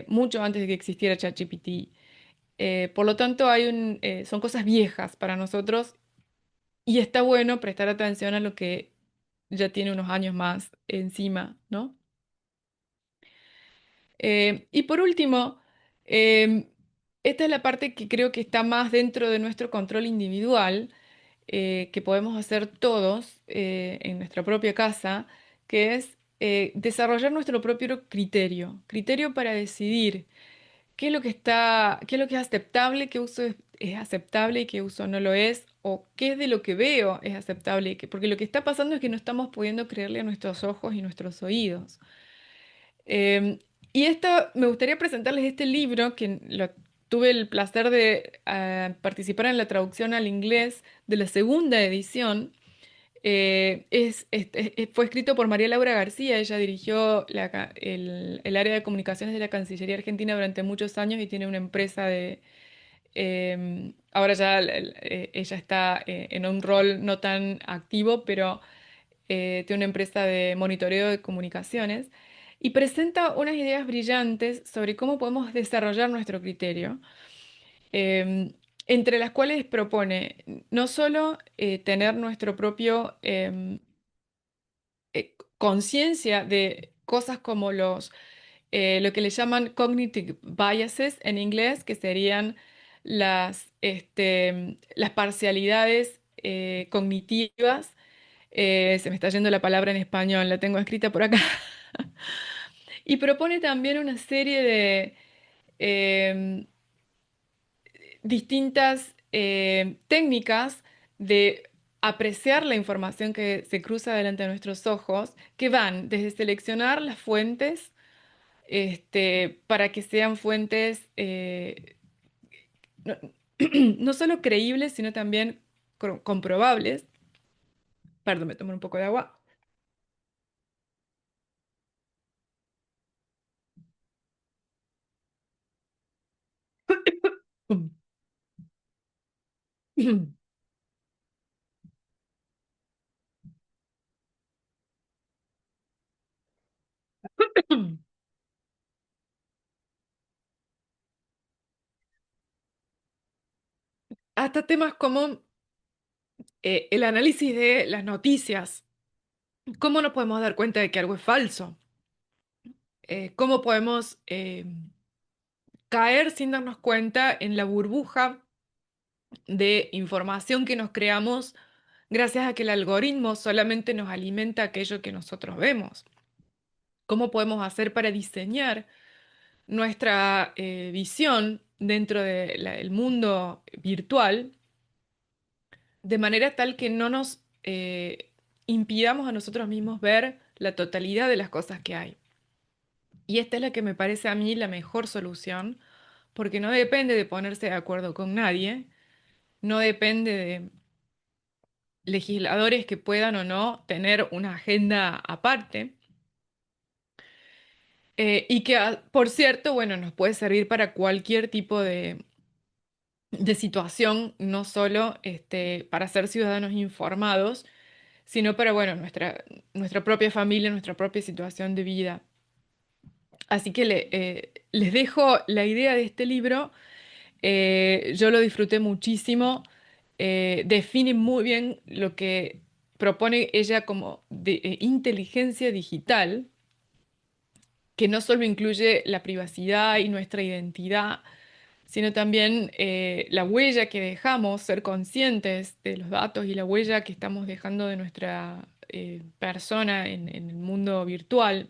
mucho antes de que existiera ChatGPT. Por lo tanto, son cosas viejas para nosotros y está bueno prestar atención a lo que ya tiene unos años más encima, ¿no? Y por último, em, esta es la parte que creo que está más dentro de nuestro control individual, que podemos hacer todos en nuestra propia casa, que es desarrollar nuestro propio criterio, criterio para decidir qué es lo que qué es lo que es aceptable, qué uso es aceptable y qué uso no lo es, o qué es de lo que veo es aceptable, porque lo que está pasando es que no estamos pudiendo creerle a nuestros ojos y nuestros oídos. Em, y me gustaría presentarles este libro tuve el placer de participar en la traducción al inglés de la segunda edición. Fue escrito por María Laura García. Ella dirigió el área de comunicaciones de la Cancillería Argentina durante muchos años y tiene una empresa ahora ya ella está en un rol no tan activo, pero tiene una empresa de monitoreo de comunicaciones y presenta unas ideas brillantes sobre cómo podemos desarrollar nuestro criterio, em, entre las cuales propone no solo tener nuestro propio conciencia de cosas como lo que le llaman cognitive biases en inglés, que serían las parcialidades cognitivas. Se me está yendo la palabra en español, la tengo escrita por acá. Y propone también una serie de em, distintas técnicas de apreciar la información que se cruza delante de nuestros ojos, que van desde seleccionar las fuentes para que sean fuentes no, no solo creíbles, sino también comprobables. Perdón, me tomo un poco de agua. Hasta temas como el análisis de las noticias. ¿Cómo nos podemos dar cuenta de que algo es falso? ¿Cómo podemos caer sin darnos cuenta en la burbuja de información que nos creamos gracias a que el algoritmo solamente nos alimenta aquello que nosotros vemos? ¿Cómo podemos hacer para diseñar nuestra visión dentro del mundo virtual de manera tal que no nos impidamos a nosotros mismos ver la totalidad de las cosas que hay? Y esta es la que me parece a mí la mejor solución, porque no depende de ponerse de acuerdo con nadie, no depende de legisladores que puedan o no tener una agenda aparte, y que, por cierto, bueno, nos puede servir para cualquier tipo de situación, no solo para ser ciudadanos informados, sino para, bueno, nuestra propia familia, nuestra propia situación de vida. Así que les dejo la idea de este libro. Yo lo disfruté muchísimo. Define muy bien lo que propone ella como inteligencia digital, que no solo incluye la privacidad y nuestra identidad, sino también la huella que dejamos, ser conscientes de los datos y la huella que estamos dejando de nuestra persona en el mundo virtual,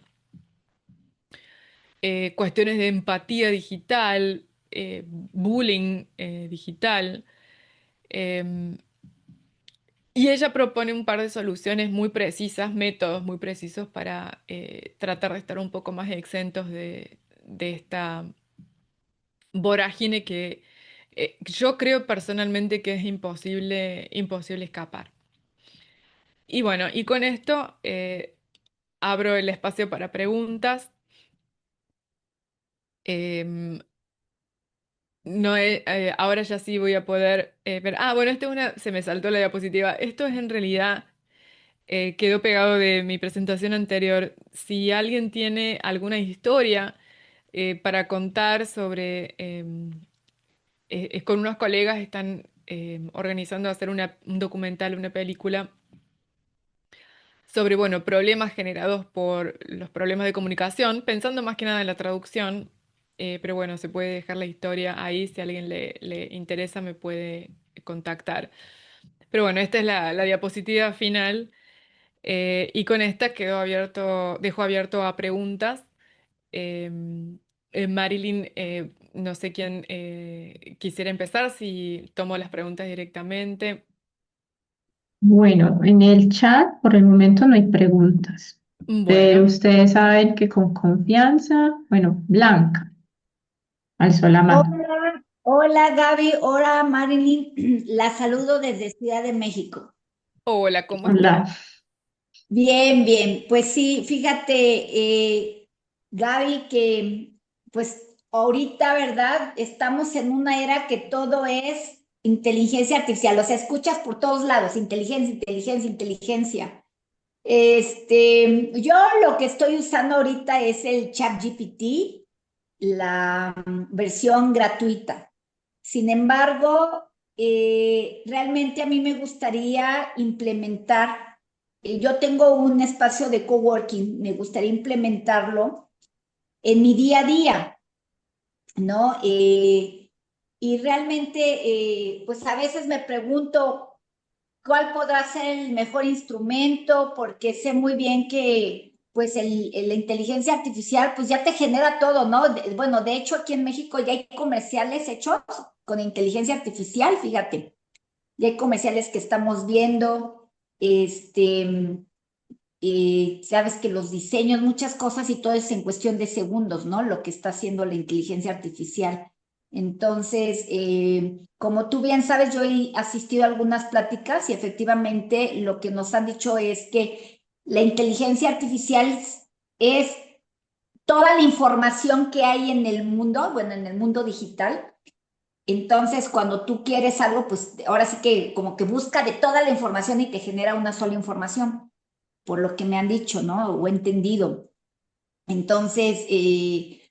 cuestiones de empatía digital, bullying digital. em, y ella propone un par de soluciones muy precisas, métodos muy precisos para tratar de estar un poco más exentos de esta vorágine que yo creo personalmente que es imposible escapar. Y bueno, y con esto abro el espacio para preguntas. Em, no ahora ya sí voy a poder ver. Ah, bueno, se me saltó la diapositiva. Esto es en realidad, quedó pegado de mi presentación anterior. Si alguien tiene alguna historia para contar sobre con unos colegas están organizando hacer un documental, una película sobre, bueno, problemas generados por los problemas de comunicación, pensando más que nada en la traducción, pero bueno, se puede dejar la historia ahí, si a alguien le interesa me puede contactar. Pero bueno, esta es la diapositiva final y con esta dejo abierto a preguntas. Em, Marilyn, no sé quién quisiera empezar, si tomo las preguntas directamente. Bueno, en el chat por el momento no hay preguntas, pero Bueno, ustedes saben que con confianza, bueno, Blanca alzó la mano. Hola, hola Gaby, hola Marilyn, la saludo desde Ciudad de México. hola, ¿cómo estás? Hola. Bien, bien, pues sí, fíjate, Gaby, que pues ahorita, ¿verdad? Estamos en una era que todo es inteligencia artificial, o sea, escuchas por todos lados, inteligencia, inteligencia, inteligencia. Yo lo que estoy usando ahorita es el ChatGPT, la versión gratuita. Sin embargo, realmente a mí me gustaría implementar, yo tengo un espacio de coworking, me gustaría implementarlo en mi día a día, ¿no? Y realmente, pues a veces me pregunto cuál podrá ser el mejor instrumento, porque sé muy bien que pues la inteligencia artificial pues ya te genera todo, ¿no? Bueno, de hecho aquí en México ya hay comerciales hechos con inteligencia artificial, fíjate, ya hay comerciales que estamos viendo, sabes que los diseños, muchas cosas y todo es en cuestión de segundos, ¿no? Lo que está haciendo la inteligencia artificial. Entonces, como tú bien sabes, yo he asistido a algunas pláticas y efectivamente lo que nos han dicho es que la inteligencia artificial es toda la información que hay en el mundo, bueno, en el mundo digital. Entonces, cuando tú quieres algo, pues ahora sí que como que busca de toda la información y te genera una sola información por lo que me han dicho, ¿no? O he entendido. Entonces,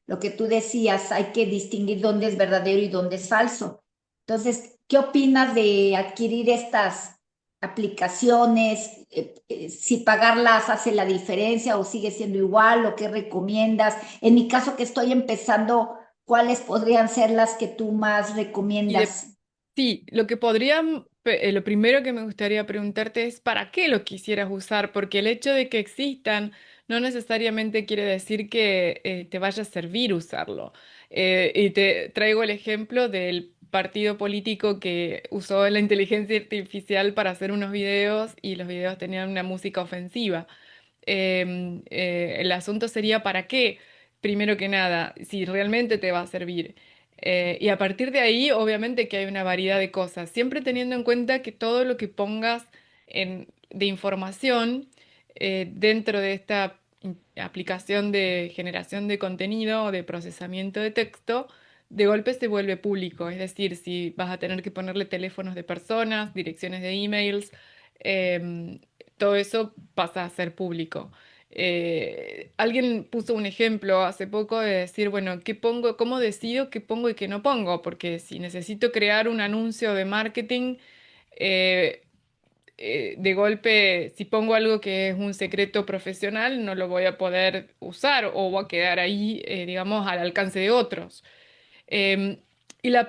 lo que tú decías, hay que distinguir dónde es verdadero y dónde es falso. Entonces, ¿qué opinas de adquirir estas aplicaciones? Si pagarlas hace la diferencia o sigue siendo igual, o qué recomiendas. En mi caso que estoy empezando, ¿cuáles podrían ser las que tú más Y de, recomiendas? sí, lo primero que me gustaría preguntarte es ¿para qué lo quisieras usar? Porque el hecho de que existan no necesariamente quiere decir que te vaya a servir usarlo. Y te traigo el ejemplo del partido político que usó la inteligencia artificial para hacer unos videos y los videos tenían una música ofensiva. El asunto sería ¿para qué? Primero que nada, si realmente te va a servir. Y a partir de ahí, obviamente que hay una variedad de cosas, siempre teniendo en cuenta que todo lo que pongas de información dentro de esta aplicación de generación de contenido o de procesamiento de texto, de golpe se vuelve público. Es decir, si vas a tener que ponerle teléfonos de personas, direcciones de emails, em, todo eso pasa a ser público. Alguien puso un ejemplo hace poco de decir, bueno, ¿qué pongo? ¿Cómo decido qué pongo y qué no pongo? Porque si necesito crear un anuncio de marketing, eh, de golpe, si pongo algo que es un secreto profesional, no lo voy a poder usar o va a quedar ahí, digamos, al alcance de otros. Em, y la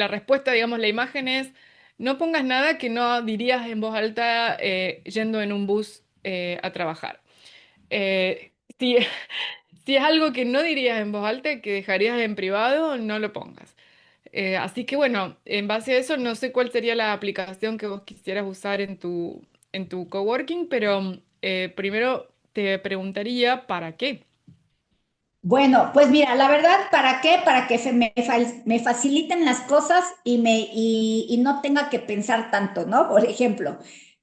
respuesta, digamos, la imagen es, no pongas nada que no dirías en voz alta yendo en un bus a trabajar. Si, si es algo que no dirías en voz alta, que dejarías en privado, no lo pongas. Así que bueno, en base a eso, no sé cuál sería la aplicación que vos quisieras usar en tu coworking, pero primero te preguntaría, ¿para qué? Bueno, pues mira, la verdad, ¿para qué? Para que me faciliten las cosas y no tenga que pensar tanto, ¿no? Por ejemplo,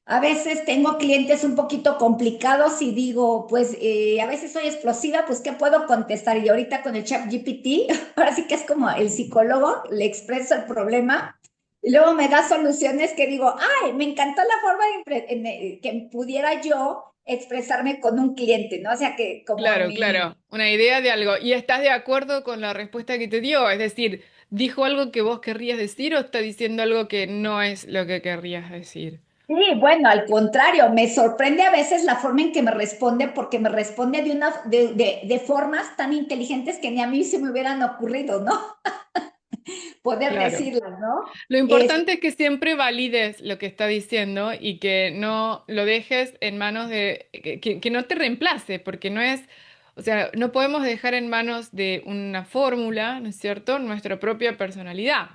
a veces tengo clientes un poquito complicados y digo, pues a veces soy explosiva, pues ¿qué puedo contestar? Y ahorita con el chat GPT, ahora sí que es como el psicólogo, le expreso el problema y luego me da soluciones que digo, ay, me encantó la forma que pudiera yo expresarme con un cliente, ¿no? O sea, que como en Claro, mi... claro, una idea de algo. ¿Y estás de acuerdo con la respuesta que te dio? Es decir, ¿dijo algo que vos querrías decir o está diciendo algo que no es lo que querrías decir? Sí, bueno, al contrario, me sorprende a veces la forma en que me responde, porque me responde de formas tan inteligentes que ni a mí se me hubieran ocurrido, ¿no? poder Claro. decirlas, ¿no? Lo Es, importante es que siempre valides lo que está diciendo y que no lo dejes en manos de, que no te reemplace, porque no es, o sea, no podemos dejar en manos de una fórmula, ¿no es cierto?, nuestra propia personalidad.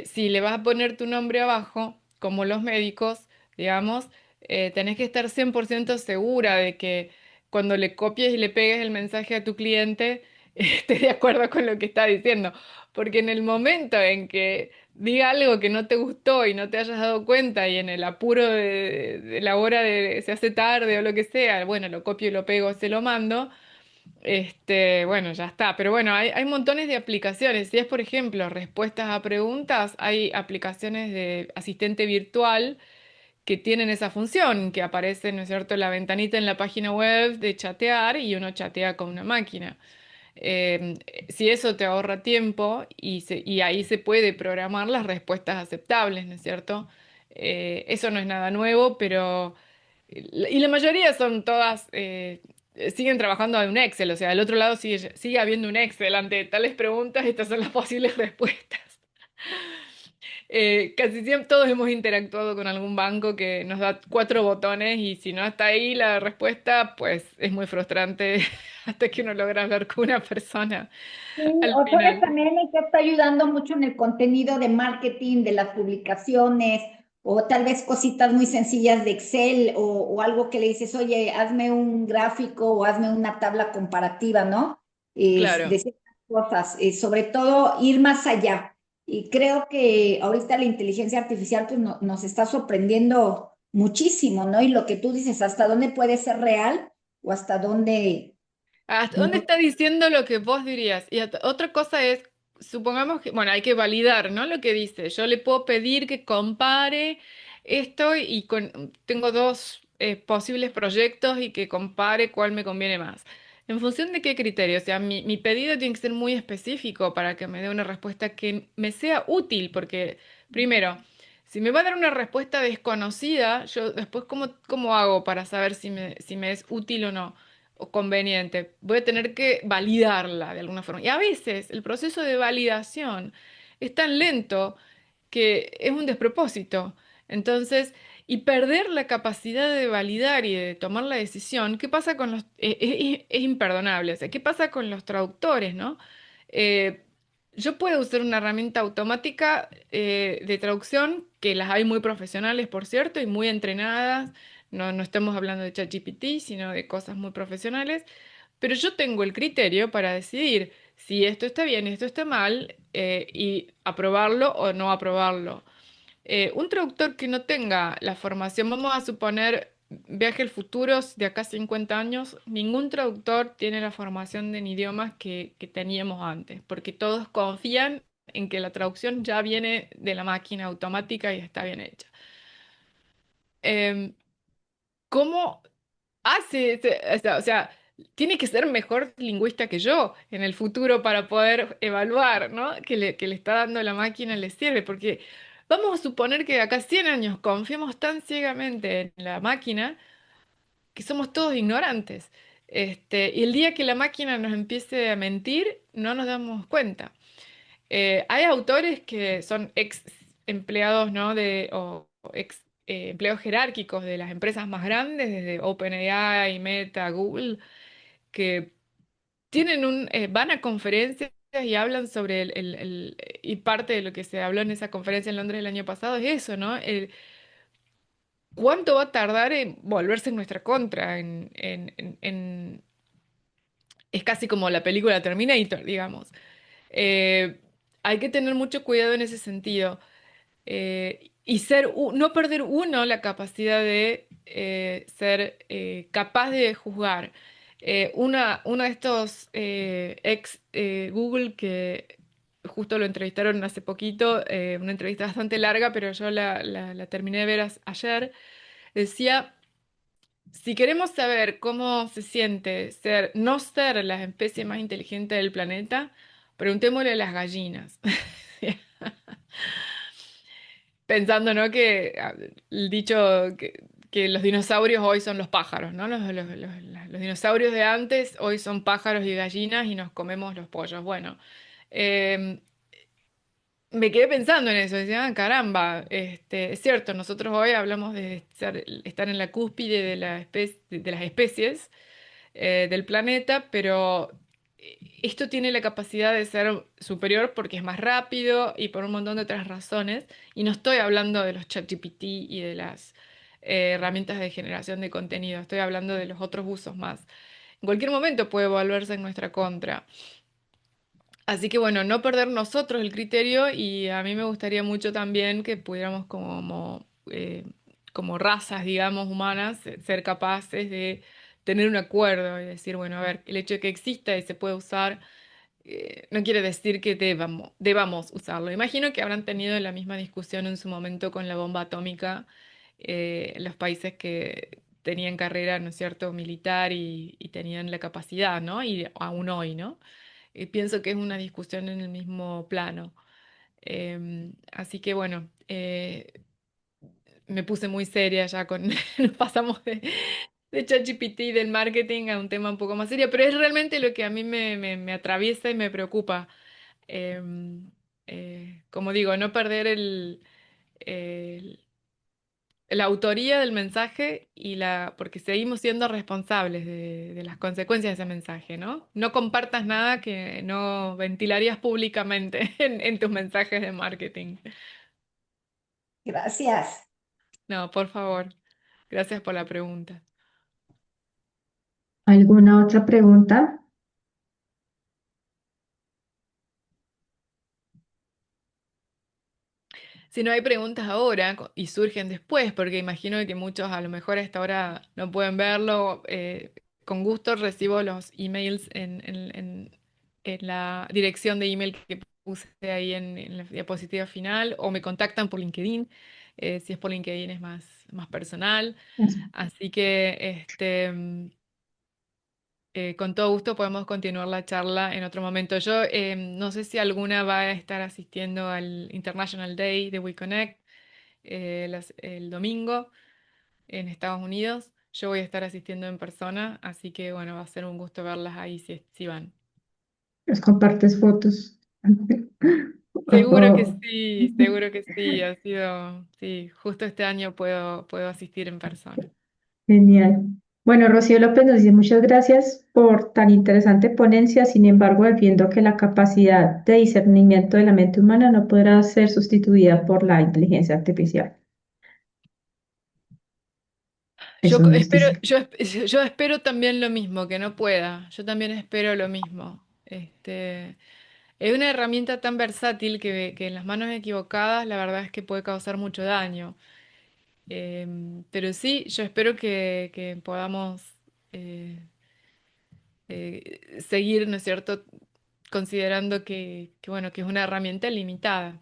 Si le vas a poner tu nombre abajo, como los médicos, digamos, tenés que estar 100% segura de que cuando le copies y le pegues el mensaje a tu cliente, esté de acuerdo con lo que está diciendo. Porque en el momento en que diga algo que no te gustó y no te hayas dado cuenta y en el apuro de la hora de se hace tarde o lo que sea, bueno, lo copio y lo pego, se lo mando, bueno, ya está. Pero bueno, hay montones de aplicaciones. Si es, por ejemplo, respuestas a preguntas, hay aplicaciones de asistente virtual que tienen esa función, que aparece, ¿no es cierto?, la ventanita en la página web de chatear y uno chatea con una máquina. Eh, si eso te ahorra tiempo y ahí se puede programar las respuestas aceptables, ¿no es cierto? Eso no es nada nuevo, pero... Y la mayoría son todas, siguen trabajando en un Excel, o sea, al otro lado sigue habiendo un Excel ante tales preguntas, estas son las posibles respuestas. Casi siempre todos hemos interactuado con algún banco que nos da 4 botones y si no está ahí la respuesta, pues es muy frustrante hasta que uno logra hablar con una persona sí, al o sabes final. también que está ayudando mucho en el contenido de marketing, de las publicaciones, o tal vez cositas muy sencillas de Excel o algo que le dices, oye, hazme un gráfico o hazme una tabla comparativa, ¿no? Claro. De ciertas cosas, sobre todo ir más allá. Y creo que ahorita la inteligencia artificial pues, nos está sorprendiendo muchísimo, ¿no? Y lo que tú dices, hasta dónde puede ser real o hasta dónde ¿Hasta dónde no. está diciendo lo que vos dirías? Y otra cosa es, supongamos que, bueno, hay que validar, ¿no? Lo que dice. Yo le puedo pedir que compare esto y tengo dos posibles proyectos y que compare cuál me conviene más. ¿En función de qué criterio? O sea, mi pedido tiene que ser muy específico para que me dé una respuesta que me sea útil, porque, primero, si me va a dar una respuesta desconocida, yo después, ¿cómo hago para saber si me es útil o no? O conveniente. Voy a tener que validarla de alguna forma. Y a veces el proceso de validación es tan lento que es un despropósito. Entonces, y perder la capacidad de validar y de tomar la decisión, ¿qué pasa con los... es imperdonable. O sea, ¿qué pasa con los traductores, no? Eh, yo puedo usar una herramienta automática de traducción, que las hay muy profesionales, por cierto, y muy entrenadas. No estamos hablando de ChatGPT, sino de cosas muy profesionales. Pero yo tengo el criterio para decidir si esto está bien, esto está mal, y aprobarlo o no aprobarlo. Un traductor que no tenga la formación, vamos a suponer, viaje al futuro de acá a 50 años, ningún traductor tiene la formación en idiomas que teníamos antes, porque todos confían en que la traducción ya viene de la máquina automática y está bien hecha. Em, ¿Cómo o sea, tiene que ser mejor lingüista que yo en el futuro para poder evaluar, ¿no? Que le está dando la máquina le sirve, porque vamos a suponer que de acá a 100 años confiemos tan ciegamente en la máquina que somos todos ignorantes. Y el día que la máquina nos empiece a mentir, no nos damos cuenta. Hay autores que son ex empleados, ¿no? O ex empleados jerárquicos de las empresas más grandes, desde OpenAI, Meta, Google, que van a conferencias y hablan sobre y parte de lo que se habló en esa conferencia en Londres el año pasado es eso, ¿no? ¿Cuánto va a tardar en volverse en nuestra contra? Es casi como la película Terminator, digamos. Eh, Hay que tener mucho cuidado en ese sentido. Y no perder uno la capacidad de ser capaz de juzgar. Uno de estos ex Google que justo lo entrevistaron hace poquito, una entrevista bastante larga, pero yo la terminé de ver ayer, decía, si queremos saber cómo se siente no ser la especie más inteligente del planeta, preguntémosle a las gallinas. Pensando, ¿no? Que el dicho que los dinosaurios hoy son los pájaros, ¿no? Los dinosaurios de antes hoy son pájaros y gallinas y nos comemos los pollos. Bueno, eh, me quedé pensando en eso, decía, "Ah, caramba, es cierto, nosotros hoy hablamos de estar en la cúspide de de las especies del planeta, pero esto tiene la capacidad de ser superior porque es más rápido y por un montón de otras razones. Y no estoy hablando de los ChatGPT y de las herramientas de generación de contenido, estoy hablando de los otros usos más. En cualquier momento puede volverse en nuestra contra. Así que bueno, no perder nosotros el criterio y a mí me gustaría mucho también que pudiéramos como razas, digamos, humanas, ser capaces de tener un acuerdo y decir, bueno, a ver, el hecho de que exista y se puede usar no quiere decir que debamos usarlo. Imagino que habrán tenido la misma discusión en su momento con la bomba atómica, los países que tenían carrera, ¿no es cierto?, militar y tenían la capacidad, ¿no? Y aún hoy, ¿no? Pienso que es una discusión en el mismo plano. Así que bueno, me puse muy seria ya con, nos pasamos de ChatGPT y del marketing a un tema un poco más serio, pero es realmente lo que a mí me atraviesa y me preocupa. Em, como digo, no perder el- la autoría del mensaje porque seguimos siendo responsables de las consecuencias de ese mensaje, ¿no? No compartas nada que no ventilarías públicamente en tus mensajes de marketing. Gracias. No, por favor. Gracias por la pregunta. ¿Alguna otra pregunta? Si no hay preguntas ahora y surgen después, porque imagino que muchos a lo mejor a esta hora no pueden verlo, con gusto recibo los emails en la dirección de email que puse ahí en la diapositiva final o me contactan por LinkedIn. Si es por LinkedIn es más personal. Así que con todo gusto podemos continuar la charla en otro momento. Yo no sé si alguna va a estar asistiendo al International Day de WeConnect el domingo en Estados Unidos. Yo voy a estar asistiendo en persona, así que bueno, va a ser un gusto verlas ahí si van. ¿Nos compartes fotos? Por favor. Seguro que sí, sí, justo este año puedo asistir en persona. Genial. Bueno, Rocío López nos dice muchas gracias por tan interesante ponencia. Sin embargo, viendo que la capacidad de discernimiento de la mente humana no podrá ser sustituida por la inteligencia artificial. Eso nos dice. Yo espero también lo mismo, que no pueda. Yo también espero lo mismo. Es una herramienta tan versátil que en las manos equivocadas la verdad es que puede causar mucho daño. Pero sí, yo espero que podamos eh, seguir, ¿no es cierto?, considerando bueno, que es una herramienta limitada.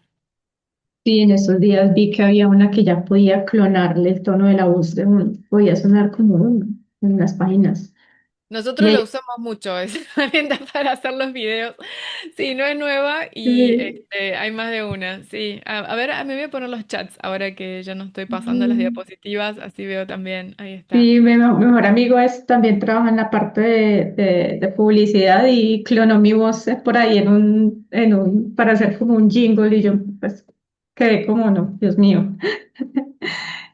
Sí, en estos días vi que había una que ya podía clonarle el tono de la voz de uno. Podía sonar como uno en las páginas. Nosotros lo Me, usamos mucho, esa herramienta para hacer los videos. Sí, no es nueva y sí, hay más de una. Sí, a ver, me voy a poner los chats ahora que ya no estoy pasando las diapositivas, así veo también. Ahí está. sí, mi mejor amigo también trabaja en la parte de publicidad y clonó mi voz por ahí para hacer como un jingle y yo pues quedé como no, Dios mío,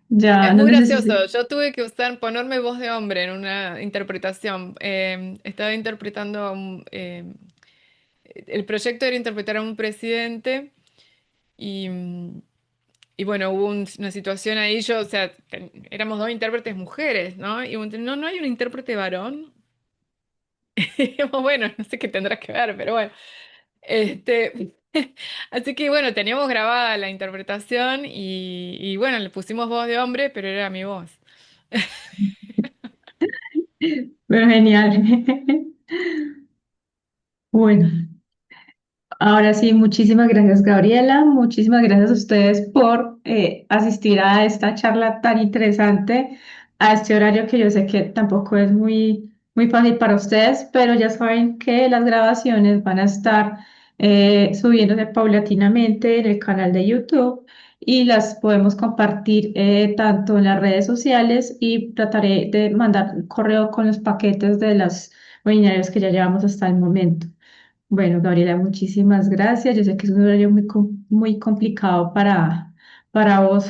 ya Es no muy gracioso. necesito. Yo tuve que ponerme voz de hombre en una interpretación. Estaba interpretando el proyecto era interpretar a un presidente y, y bueno, hubo una situación ahí. Yo, o sea, éramos dos intérpretes mujeres, ¿no? Y no hay un intérprete varón. Y dijimos, bueno, no sé qué tendrá que ver, pero bueno. Este, así que bueno, teníamos grabada la interpretación y bueno, le pusimos voz de hombre, pero era mi voz. Pero genial. Bueno. Ahora sí, muchísimas gracias, Gabriela. Muchísimas gracias a ustedes por asistir a esta charla tan interesante, a este horario que yo sé que tampoco es muy fácil para ustedes, pero ya saben que las grabaciones van a estar subiéndose paulatinamente en el canal de YouTube y las podemos compartir tanto en las redes sociales y trataré de mandar un correo con los paquetes de los webinarios que ya llevamos hasta el momento. Bueno, Gabriela, muchísimas gracias. Yo sé que es un horario muy complicado para vos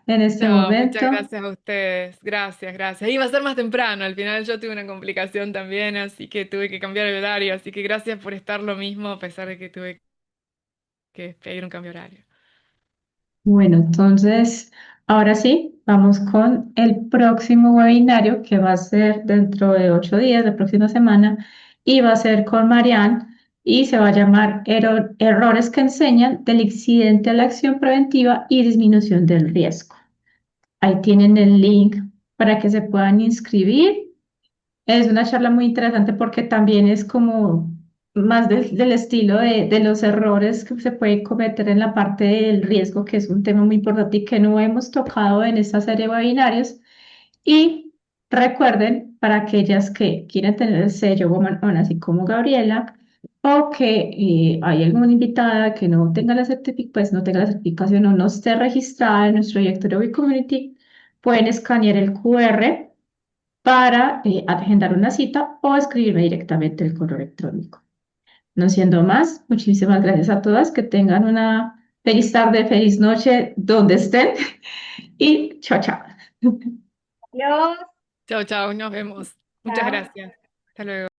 en este No, muchas momento. gracias a ustedes. Gracias, gracias. Iba a ser más temprano, al final yo tuve una complicación también, así que tuve que cambiar el horario, así que gracias por estar lo mismo a pesar de que tuve que pedir un cambio de horario. Bueno, entonces, ahora sí, vamos con el próximo webinario que va a ser dentro de 8 días, la próxima semana, y va a ser con Marianne y se va a llamar Errores que enseñan del incidente a la acción preventiva y disminución del riesgo. Ahí tienen el link para que se puedan inscribir. Es una charla muy interesante porque también es como más del estilo de los errores que se pueden cometer en la parte del riesgo, que es un tema muy importante y que no hemos tocado en esta serie de webinarios. Y recuerden, para aquellas que quieren tener el sello Woman On, así como Gabriela, o que hay alguna invitada que no tenga la pues no tenga la certificación o no esté registrada en nuestro directorio de Community, pueden escanear el QR para agendar una cita o escribirme directamente el correo electrónico. No siendo más, muchísimas gracias a todas, que tengan una feliz tarde, feliz noche, donde estén y chao, chao. Adiós. Chao, chao, nos vemos. Muchas Chao. gracias. Hasta luego.